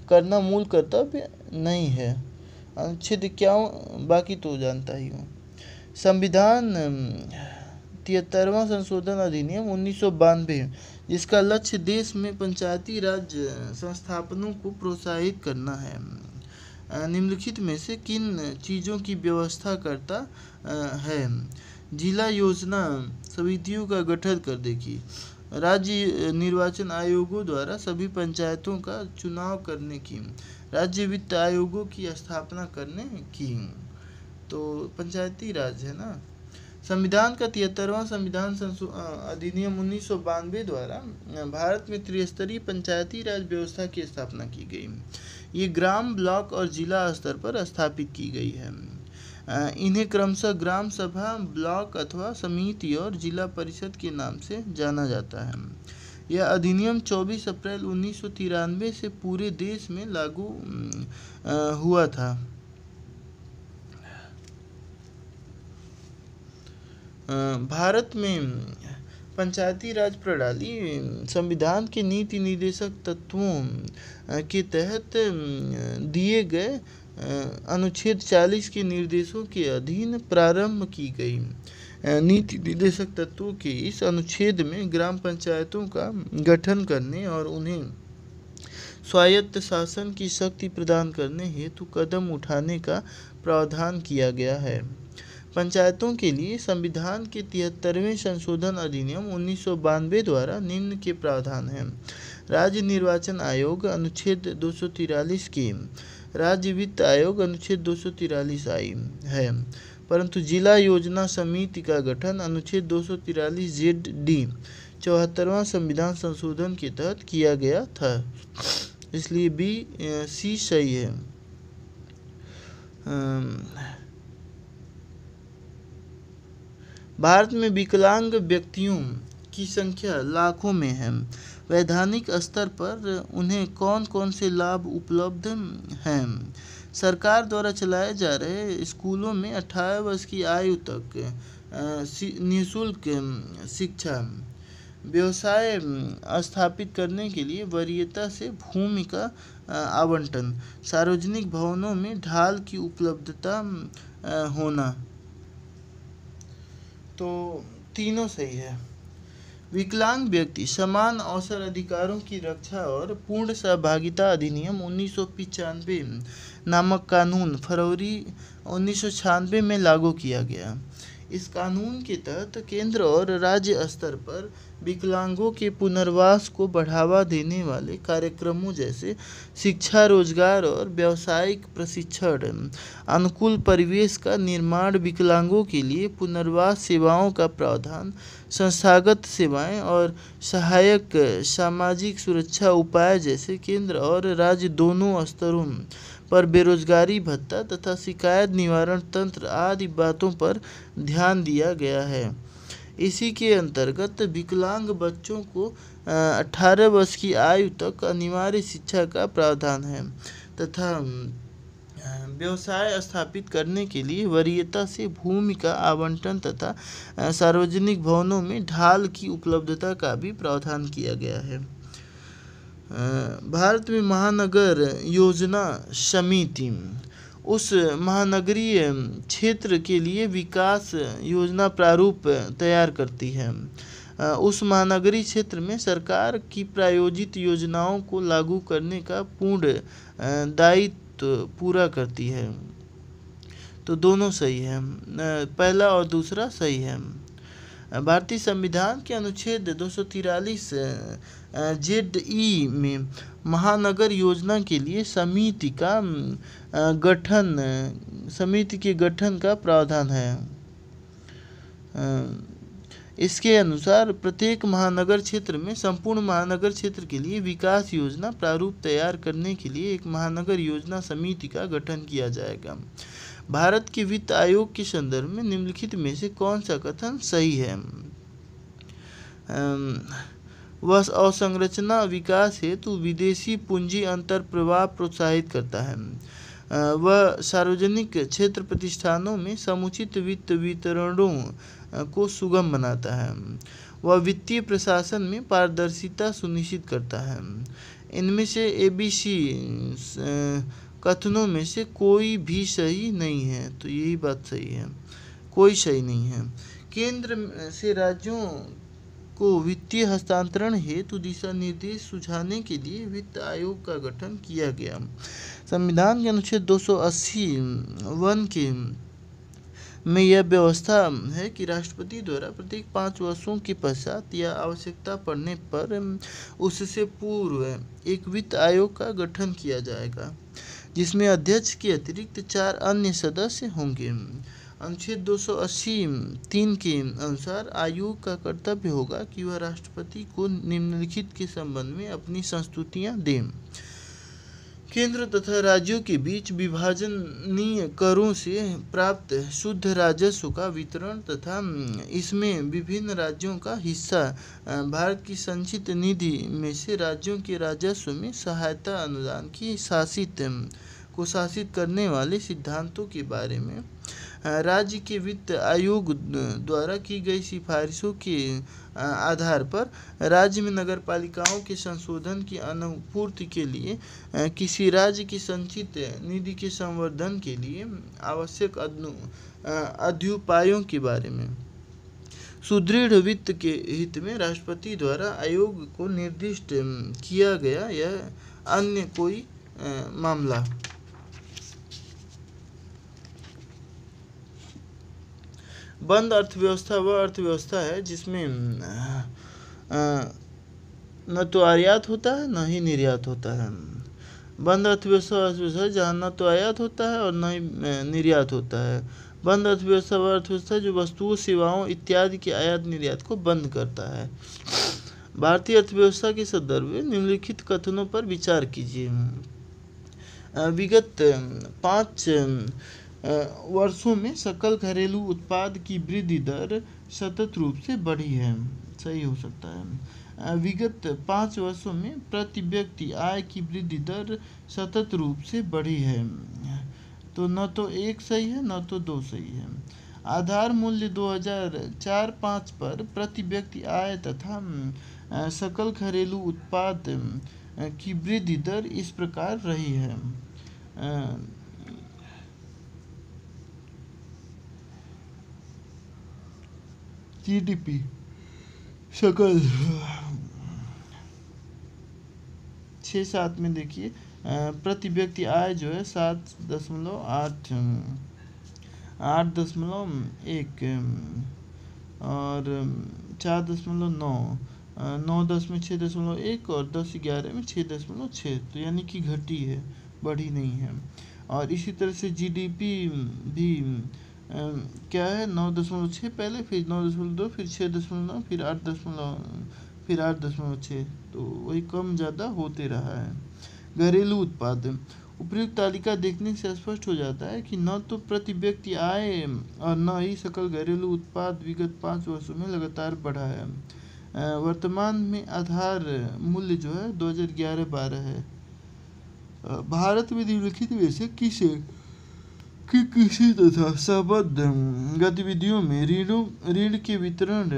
Speaker 1: करना मूल कर्तव्य नहीं है। अनुच्छेद 51 बाकी तो जानता ही हूँ। संविधान 73वां संशोधन अधिनियम 1992 जिसका लक्ष्य देश में पंचायती राज संस्थापनों को प्रोत्साहित करना है, निम्नलिखित में से किन चीज़ों की व्यवस्था करता है? जिला योजना समितियों का गठन करने की, राज्य निर्वाचन आयोगों द्वारा सभी पंचायतों का चुनाव करने की, राज्य वित्त आयोगों की स्थापना करने की। तो पंचायती राज है ना। संविधान का 73वां संविधान अधिनियम 1992 द्वारा भारत में त्रिस्तरीय पंचायती राज व्यवस्था की स्थापना की गई। ये ग्राम, ब्लॉक और जिला स्तर पर स्थापित की गई है। इन्हें क्रमशः ग्राम सभा, ब्लॉक अथवा समिति और जिला परिषद के नाम से जाना जाता है। यह अधिनियम 24 अप्रैल 1993 से पूरे देश में लागू हुआ था। भारत में पंचायती राज प्रणाली संविधान के नीति निर्देशक तत्वों के तहत दिए गए अनुच्छेद 40 के निर्देशों के अधीन प्रारंभ की गई। नीति निर्देशक तत्वों के इस अनुच्छेद में ग्राम पंचायतों का गठन करने और उन्हें स्वायत्त शासन की शक्ति प्रदान करने हेतु कदम उठाने का प्रावधान किया गया है। पंचायतों के लिए संविधान के 73वें संशोधन अधिनियम 1992 द्वारा निम्न के प्रावधान हैं। राज्य निर्वाचन आयोग अनुच्छेद 243 की, राज्य वित्त आयोग अनुच्छेद 243 आई है, परंतु जिला योजना समिति का गठन अनुच्छेद 243 ZD 74वां संविधान संशोधन के तहत किया गया था, इसलिए C सही है। भारत में विकलांग व्यक्तियों की संख्या लाखों में है। वैधानिक स्तर पर उन्हें कौन कौन से लाभ उपलब्ध हैं? सरकार द्वारा चलाए जा रहे स्कूलों में 18 वर्ष की आयु तक निःशुल्क शिक्षा, व्यवसाय स्थापित करने के लिए वरीयता से भूमि का आवंटन, सार्वजनिक भवनों में ढाल की उपलब्धता होना, तो तीनों सही है। विकलांग व्यक्ति समान अवसर अधिकारों की रक्षा और पूर्ण सहभागिता अधिनियम 1995 नामक कानून फरवरी 1996 में लागू किया गया। इस कानून के तहत केंद्र और राज्य स्तर पर विकलांगों के पुनर्वास को बढ़ावा देने वाले कार्यक्रमों जैसे शिक्षा, रोजगार और व्यावसायिक प्रशिक्षण, अनुकूल परिवेश का निर्माण, विकलांगों के लिए पुनर्वास सेवाओं का प्रावधान, संस्थागत सेवाएं और सहायक सामाजिक सुरक्षा उपाय जैसे केंद्र और राज्य दोनों स्तरों पर बेरोजगारी भत्ता तथा शिकायत निवारण तंत्र आदि बातों पर ध्यान दिया गया है। इसी के अंतर्गत विकलांग बच्चों को 18 वर्ष की आयु तक अनिवार्य शिक्षा का प्रावधान है तथा व्यवसाय स्थापित करने के लिए वरीयता से भूमि का आवंटन तथा सार्वजनिक भवनों में ढाल की उपलब्धता का भी प्रावधान किया गया है। भारत में महानगर योजना समिति उस महानगरीय क्षेत्र के लिए विकास योजना प्रारूप तैयार करती है। उस महानगरीय क्षेत्र में सरकार की प्रायोजित योजनाओं को लागू करने का पूर्ण दायित्व पूरा करती है। तो दोनों सही है, पहला और दूसरा सही है। भारतीय संविधान के अनुच्छेद 243 ZE में महानगर योजना के लिए समिति के गठन का प्रावधान है। इसके अनुसार प्रत्येक महानगर क्षेत्र में संपूर्ण महानगर क्षेत्र के लिए विकास योजना प्रारूप तैयार करने के लिए एक महानगर योजना समिति का गठन किया जाएगा। भारत के वित्त आयोग के संदर्भ में निम्नलिखित में से कौन सा कथन सही है? वह अवसंरचना विकास हेतु विदेशी पूंजी अंतर प्रवाह प्रोत्साहित करता है। वह सार्वजनिक क्षेत्र प्रतिष्ठानों में समुचित वित्त वितरणों को सुगम बनाता है। वह वित्तीय प्रशासन में पारदर्शिता सुनिश्चित करता है। इनमें से ABC कथनों में से कोई भी सही नहीं है, तो यही बात सही है, कोई सही नहीं है। केंद्र से राज्यों को वित्तीय हस्तांतरण हेतु दिशा निर्देश सुझाने के लिए वित्त आयोग का गठन किया गया। संविधान के अनुच्छेद 280(1) के में यह व्यवस्था है कि राष्ट्रपति द्वारा प्रत्येक 5 वर्षों के पश्चात या आवश्यकता पड़ने पर उससे पूर्व एक वित्त आयोग का गठन किया जाएगा, जिसमें अध्यक्ष के अतिरिक्त 4 अन्य सदस्य होंगे। अनुच्छेद 280(3) के अनुसार आयोग का कर्तव्य होगा कि वह राष्ट्रपति को निम्नलिखित के संबंध में अपनी संस्तुतियां दें। केंद्र तथा राज्यों के बीच विभाजनीय करों से प्राप्त शुद्ध राजस्व का वितरण तथा इसमें विभिन्न राज्यों का हिस्सा भारत की संचित निधि में से राज्यों के राजस्व में सहायता अनुदान की शासित करने वाले सिद्धांतों के बारे में राज्य के वित्त आयोग द्वारा की गई सिफारिशों के आधार पर राज्य में नगरपालिकाओं के संशोधन की अनुपूर्ति के लिए किसी राज्य की संचित निधि के संवर्धन के लिए आवश्यक अध्युपायों के बारे में। सुदृढ़ वित्त के हित में राष्ट्रपति द्वारा आयोग को निर्दिष्ट किया गया यह अन्य कोई मामला। बंद अर्थव्यवस्था वह अर्थव्यवस्था है जिसमें न तो आयात होता है न ही निर्यात होता है। बंद अर्थव्यवस्था जहाँ न तो आयात होता है और न ही निर्यात होता है। बंद अर्थव्यवस्था वह अर्थव्यवस्था जो वस्तुओं सेवाओं इत्यादि के आयात निर्यात को बंद करता है। भारतीय अर्थव्यवस्था के संदर्भ में निम्नलिखित कथनों पर विचार कीजिए। विगत 5 वर्षों में सकल घरेलू उत्पाद की वृद्धि दर सतत रूप से बढ़ी है। सही हो सकता है। विगत 5 वर्षों में प्रति व्यक्ति आय की वृद्धि दर सतत रूप से बढ़ी है। तो न तो 1 सही है न तो 2 सही है। आधार मूल्य 2004-05 पर प्रति व्यक्ति आय तथा सकल घरेलू उत्पाद की वृद्धि दर इस प्रकार रही है। जीडीपी सकल 6-7 में देखिए प्रति व्यक्ति आय जो है 7.8 8.1 और 4.9 9.6.1 और 10-11 में 6.6। तो यानी कि घटी है, बढ़ी नहीं है। और इसी तरह से जीडीपी भी क्या है 9.6 पहले, फिर 9.2, फिर 6.9, फिर 8.6। तो वही कम ज़्यादा होते रहा है। घरेलू उत्पाद उपर्युक्त तालिका देखने से स्पष्ट हो जाता है कि न तो प्रति व्यक्ति आय और न ही सकल घरेलू उत्पाद विगत 5 वर्षों में लगातार बढ़ा है। वर्तमान में आधार मूल्य जो है 2011-12 है। भारत में निम्नलिखित में से किसी तथा संबद्ध गतिविधियों में ऋण के वितरण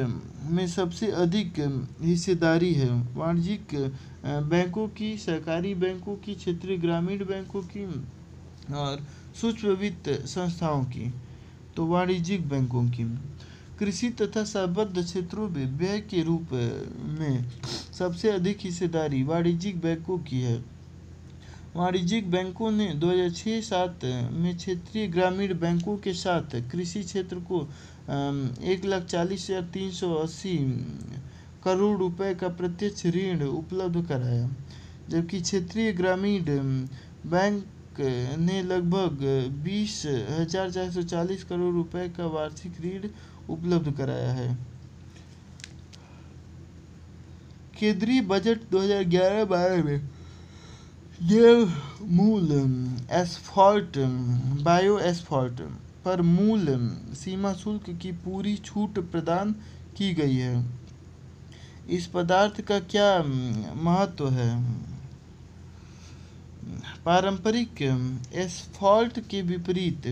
Speaker 1: में सबसे अधिक हिस्सेदारी है। वाणिज्यिक बैंकों की, सहकारी बैंकों की, क्षेत्रीय ग्रामीण बैंकों की और सूक्ष्म वित्त संस्थाओं की। तो वाणिज्यिक बैंकों की। कृषि तथा संबद्ध क्षेत्रों में व्यय के रूप में सबसे अधिक हिस्सेदारी वाणिज्यिक बैंकों की है। वाणिज्यिक बैंकों ने 2006-07 में क्षेत्रीय ग्रामीण बैंकों के साथ कृषि क्षेत्र को 1,40,380 करोड़ रुपए का प्रत्यक्ष ऋण उपलब्ध कराया, जबकि क्षेत्रीय ग्रामीण बैंक ने लगभग 20,440 करोड़ रुपए का वार्षिक ऋण उपलब्ध कराया है। केंद्रीय बजट 2011-12 में जैव मूल एस्फॉल्ट बायो एस्फॉल्ट पर मूल सीमा शुल्क की पूरी छूट प्रदान की गई है। इस पदार्थ का क्या महत्व है? पारंपरिक एस्फॉल्ट के विपरीत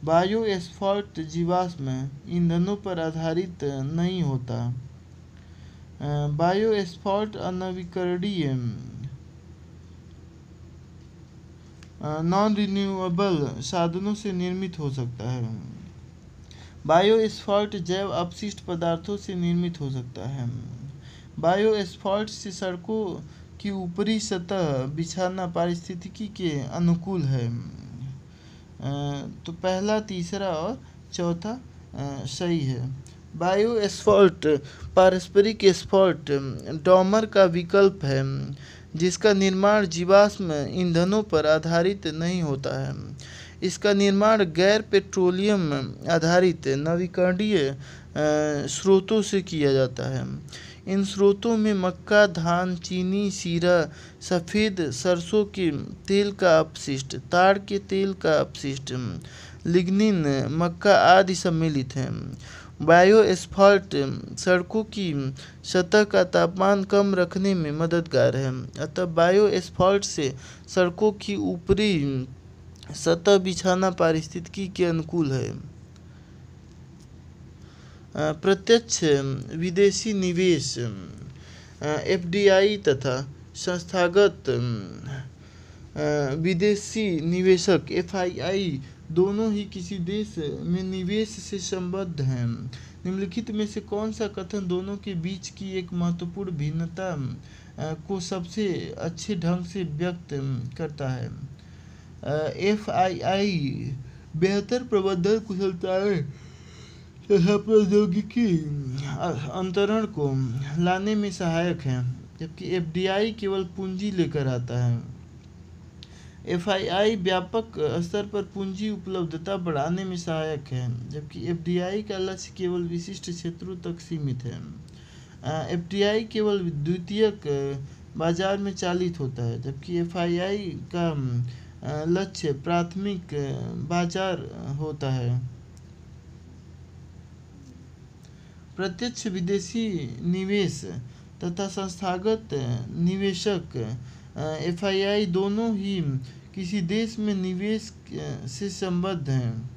Speaker 1: बायो एस्फॉल्ट जीवाश्म ईंधनों पर आधारित नहीं होता। बायो एस्फॉल्ट अनवीकरणीय नॉन रिन्यूएबल साधनों से निर्मित हो सकता है। बायो एस्फॉल्ट जैव अपशिष्ट पदार्थों से निर्मित हो सकता है। बायो एस्फॉल्ट से सड़कों की ऊपरी सतह बिछाना पारिस्थितिकी के अनुकूल है। तो पहला, तीसरा और चौथा सही है। बायो एस्फॉल्ट पारंपरिक एस्फॉल्ट डॉमर का विकल्प है, जिसका निर्माण जीवाश्म ईंधनों पर आधारित नहीं होता है। इसका निर्माण गैर पेट्रोलियम आधारित नवीकरणीय स्रोतों से किया जाता है। इन स्रोतों में मक्का, धान, चीनी, सीरा, सफ़ेद सरसों के तेल का अपशिष्ट, ताड़ के तेल का अपशिष्ट, लिग्निन, मक्का आदि सम्मिलित हैं। बायो एस्फॉल्ट सड़कों की सतह का तापमान कम रखने में मददगार है, अतः बायो एस्फॉल्ट से सड़कों की ऊपरी सतह बिछाना पारिस्थितिकी के अनुकूल है। प्रत्यक्ष विदेशी निवेश एफडीआई तथा संस्थागत विदेशी निवेशक एफआईआई दोनों ही किसी देश में निवेश से संबद्ध हैं। निम्नलिखित में से कौन सा कथन दोनों के बीच की एक महत्वपूर्ण भिन्नता को सबसे अच्छे ढंग से व्यक्त करता है? FII बेहतर प्रबंधन कुशलताएं तथा प्रौद्योगिकी अंतरण को लाने में सहायक है, जबकि FDI केवल पूंजी लेकर आता है। FII व्यापक स्तर पर पूंजी उपलब्धता बढ़ाने में सहायक है, जबकि FDI का लक्ष्य केवल विशिष्ट क्षेत्रों तक सीमित है। FDI केवल द्वितीयक बाजार में चालित होता है, जबकि FII का लक्ष्य प्राथमिक बाजार होता है। प्रत्यक्ष विदेशी निवेश तथा संस्थागत निवेशक FII दोनों ही किसी देश में निवेश से संबद्ध हैं।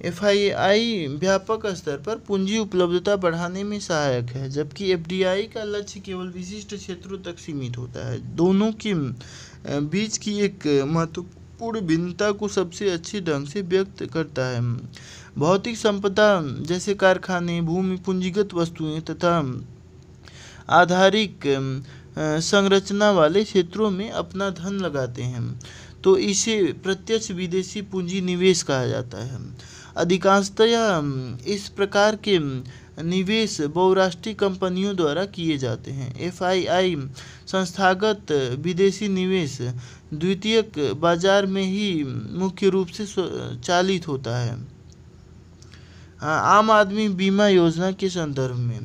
Speaker 1: FII व्यापक स्तर पर पूंजी उपलब्धता बढ़ाने में सहायक है, जबकि FDI का लक्ष्य केवल विशिष्ट क्षेत्रों तक सीमित होता है। दोनों के बीच की एक महत्वपूर्ण भिन्नता को सबसे अच्छे ढंग से व्यक्त करता है। भौतिक संपदा जैसे कारखाने, भूमि, पूंजीगत वस्तुएं तथा आधारिक संरचना वाले क्षेत्रों में अपना धन लगाते हैं, तो इसे प्रत्यक्ष विदेशी पूंजी निवेश कहा जाता है। अधिकांशतः इस प्रकार के निवेश बहुराष्ट्रीय कंपनियों द्वारा किए जाते हैं। FII संस्थागत विदेशी निवेश द्वितीयक बाजार में ही मुख्य रूप से चालित होता है। आम आदमी बीमा योजना के संदर्भ में,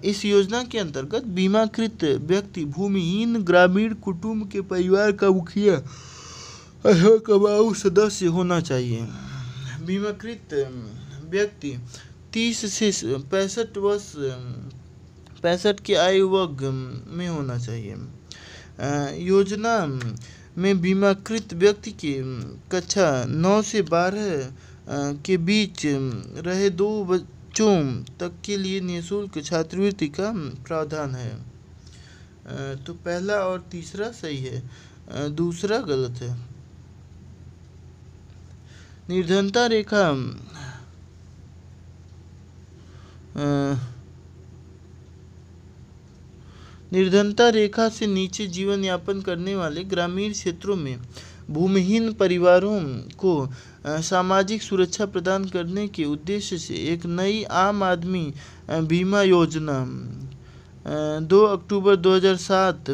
Speaker 1: इस योजना के अंतर्गत बीमाकृत व्यक्ति भूमिहीन ग्रामीण कुटुंब के परिवार का मुखिया अथवा कमाऊ सदस्य होना चाहिए। बीमाकृत व्यक्ति 30 से 65 के आयु वर्ग में होना चाहिए। योजना में बीमाकृत व्यक्ति की कक्षा 9 से 12 के बीच रहे 2 बच्चों तक के लिए निःशुल्क छात्रवृत्ति का प्रावधान है। तो पहला और तीसरा सही है, दूसरा गलत है। निर्धनता रेखा निर्धनता रेखा से नीचे जीवन यापन करने वाले ग्रामीण क्षेत्रों में भूमिहीन परिवारों को सामाजिक सुरक्षा प्रदान करने के उद्देश्य से एक नई आम आदमी बीमा योजना 2 अक्टूबर 2007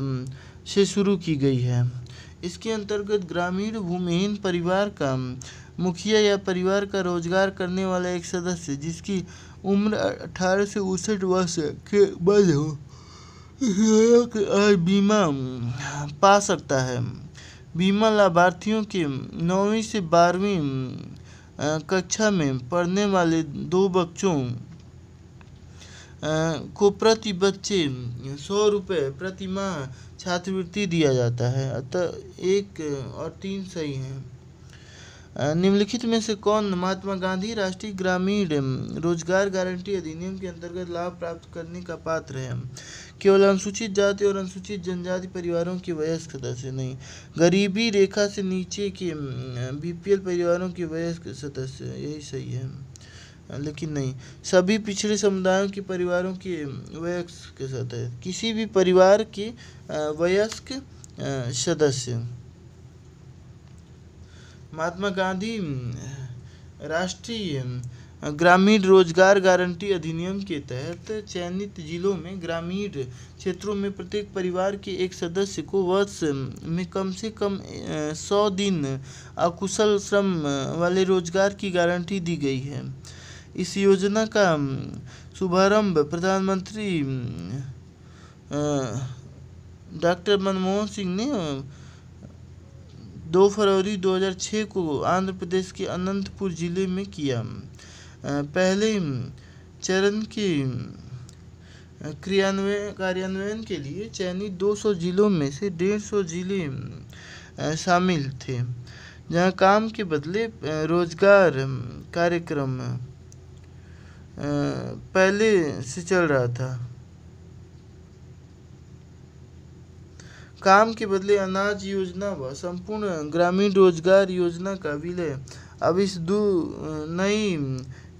Speaker 1: से शुरू की गई है। इसके अंतर्गत ग्रामीण भूमिहीन परिवार का मुखिया या परिवार का रोजगार करने वाला एक सदस्य जिसकी उम्र 18 से 59 वर्ष के मध्य हो बीमा पा सकता है। बीमा लाभार्थियों के 9वीं से 12वीं कक्षा में पढ़ने वाले 2 बच्चों को प्रति बच्चे 100 रुपये प्रति माह छात्रवृत्ति दिया जाता है। अतः 1 और 3 सही हैं। निम्नलिखित में से कौन महात्मा गांधी राष्ट्रीय ग्रामीण रोजगार गारंटी अधिनियम के अंतर्गत लाभ प्राप्त करने का पात्र है? केवल अनुसूचित जाति और अनुसूचित जनजाति परिवारों के वयस्क सदस्य नहीं, गरीबी रेखा से नीचे के BPL परिवारों के वयस्क सदस्य, यही सही है। लेकिन नहीं, सभी पिछड़े समुदायों के परिवारों के वयस्क सदस्य, किसी भी परिवार के वयस्क सदस्य। महात्मा गांधी राष्ट्रीय ग्रामीण रोजगार गारंटी अधिनियम के तहत चयनित जिलों में ग्रामीण क्षेत्रों में प्रत्येक परिवार के एक सदस्य को वर्ष में कम से कम 100 दिन अकुशल श्रम वाले रोजगार की गारंटी दी गई है। इस योजना का शुभारंभ प्रधानमंत्री डॉक्टर मनमोहन सिंह ने 2 फरवरी 2006 को आंध्र प्रदेश के अनंतपुर जिले में किया। पहले चरण के कार्यान्वयन के लिए चयनित 200 जिलों में से 150 जिले शामिल थे, जहां काम के बदले रोजगार कार्यक्रम पहले से चल रहा था। काम के बदले अनाज योजना व संपूर्ण ग्रामीण रोजगार योजना का विलय अब इस नई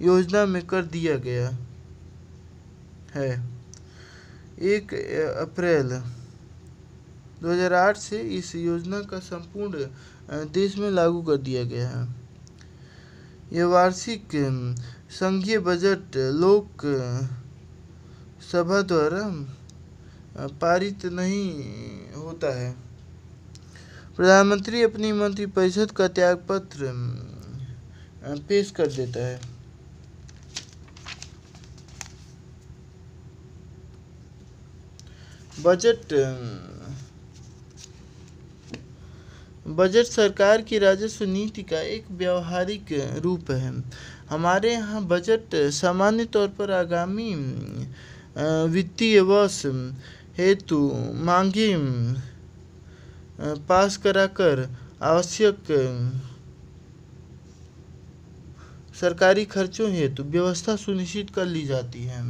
Speaker 1: योजना में कर दिया गया है। 1 अप्रैल 2008 से इस योजना का संपूर्ण देश में लागू कर दिया गया है। यह वार्षिक संघीय बजट लोक सभा द्वारा पारित नहीं होता है। प्रधानमंत्री अपनी मंत्रिपरिषद का त्यागपत्र पेश कर देता है। बजट सरकार की राजस्व नीति का एक व्यावहारिक रूप है। हमारे यहाँ बजट सामान्य तौर पर आगामी वित्तीय वर्ष हेतु मांगे पास कराकर आवश्यक सरकारी खर्चों हेतु व्यवस्था सुनिश्चित कर ली जाती है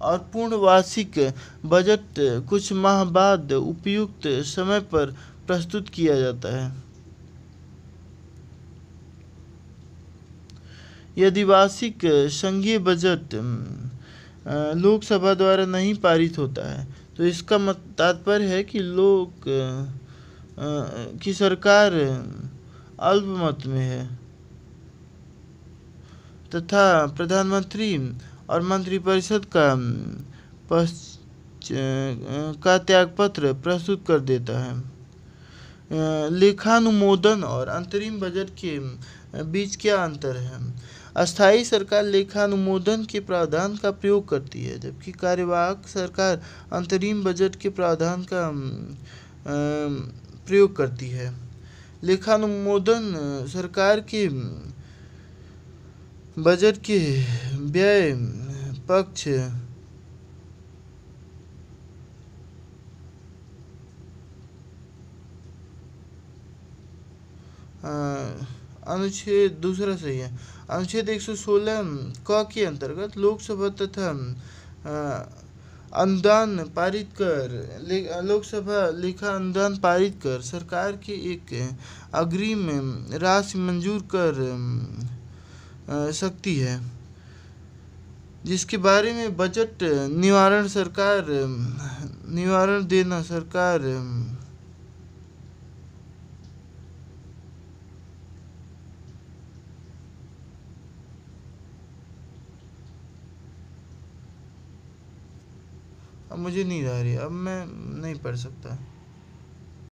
Speaker 1: और पूर्ण वार्षिक बजट कुछ माह बाद उपयुक्त समय पर प्रस्तुत किया जाता है। यदि वार्षिक संघीय बजट लोकसभा द्वारा नहीं पारित होता है तो इसका तात्पर्य है कि की सरकार अल्पमत में है तथा प्रधानमंत्री और मंत्रिपरिषद का त्यागपत्र प्रस्तुत कर देता है। लेखानुमोदन और अंतरिम बजट के बीच क्या अंतर है? अस्थायी सरकार लेखानुमोदन के प्रावधान का प्रयोग करती है जबकि कार्यवाहक सरकार अंतरिम बजट के प्रावधान का प्रयोग करती है। लेखानुमोदन सरकार के बजट के व्यय पक्ष अनुच्छेद 116 क के अंतर्गत लोकसभा तथा लोकसभा लेखा अनुदान पारित कर सरकार के एक अग्रिम राशि मंजूर कर सकती है जिसके बारे में बजट निवारण देना सरकार अब मुझे नींद आ रही है, अब मैं नहीं पढ़ सकता।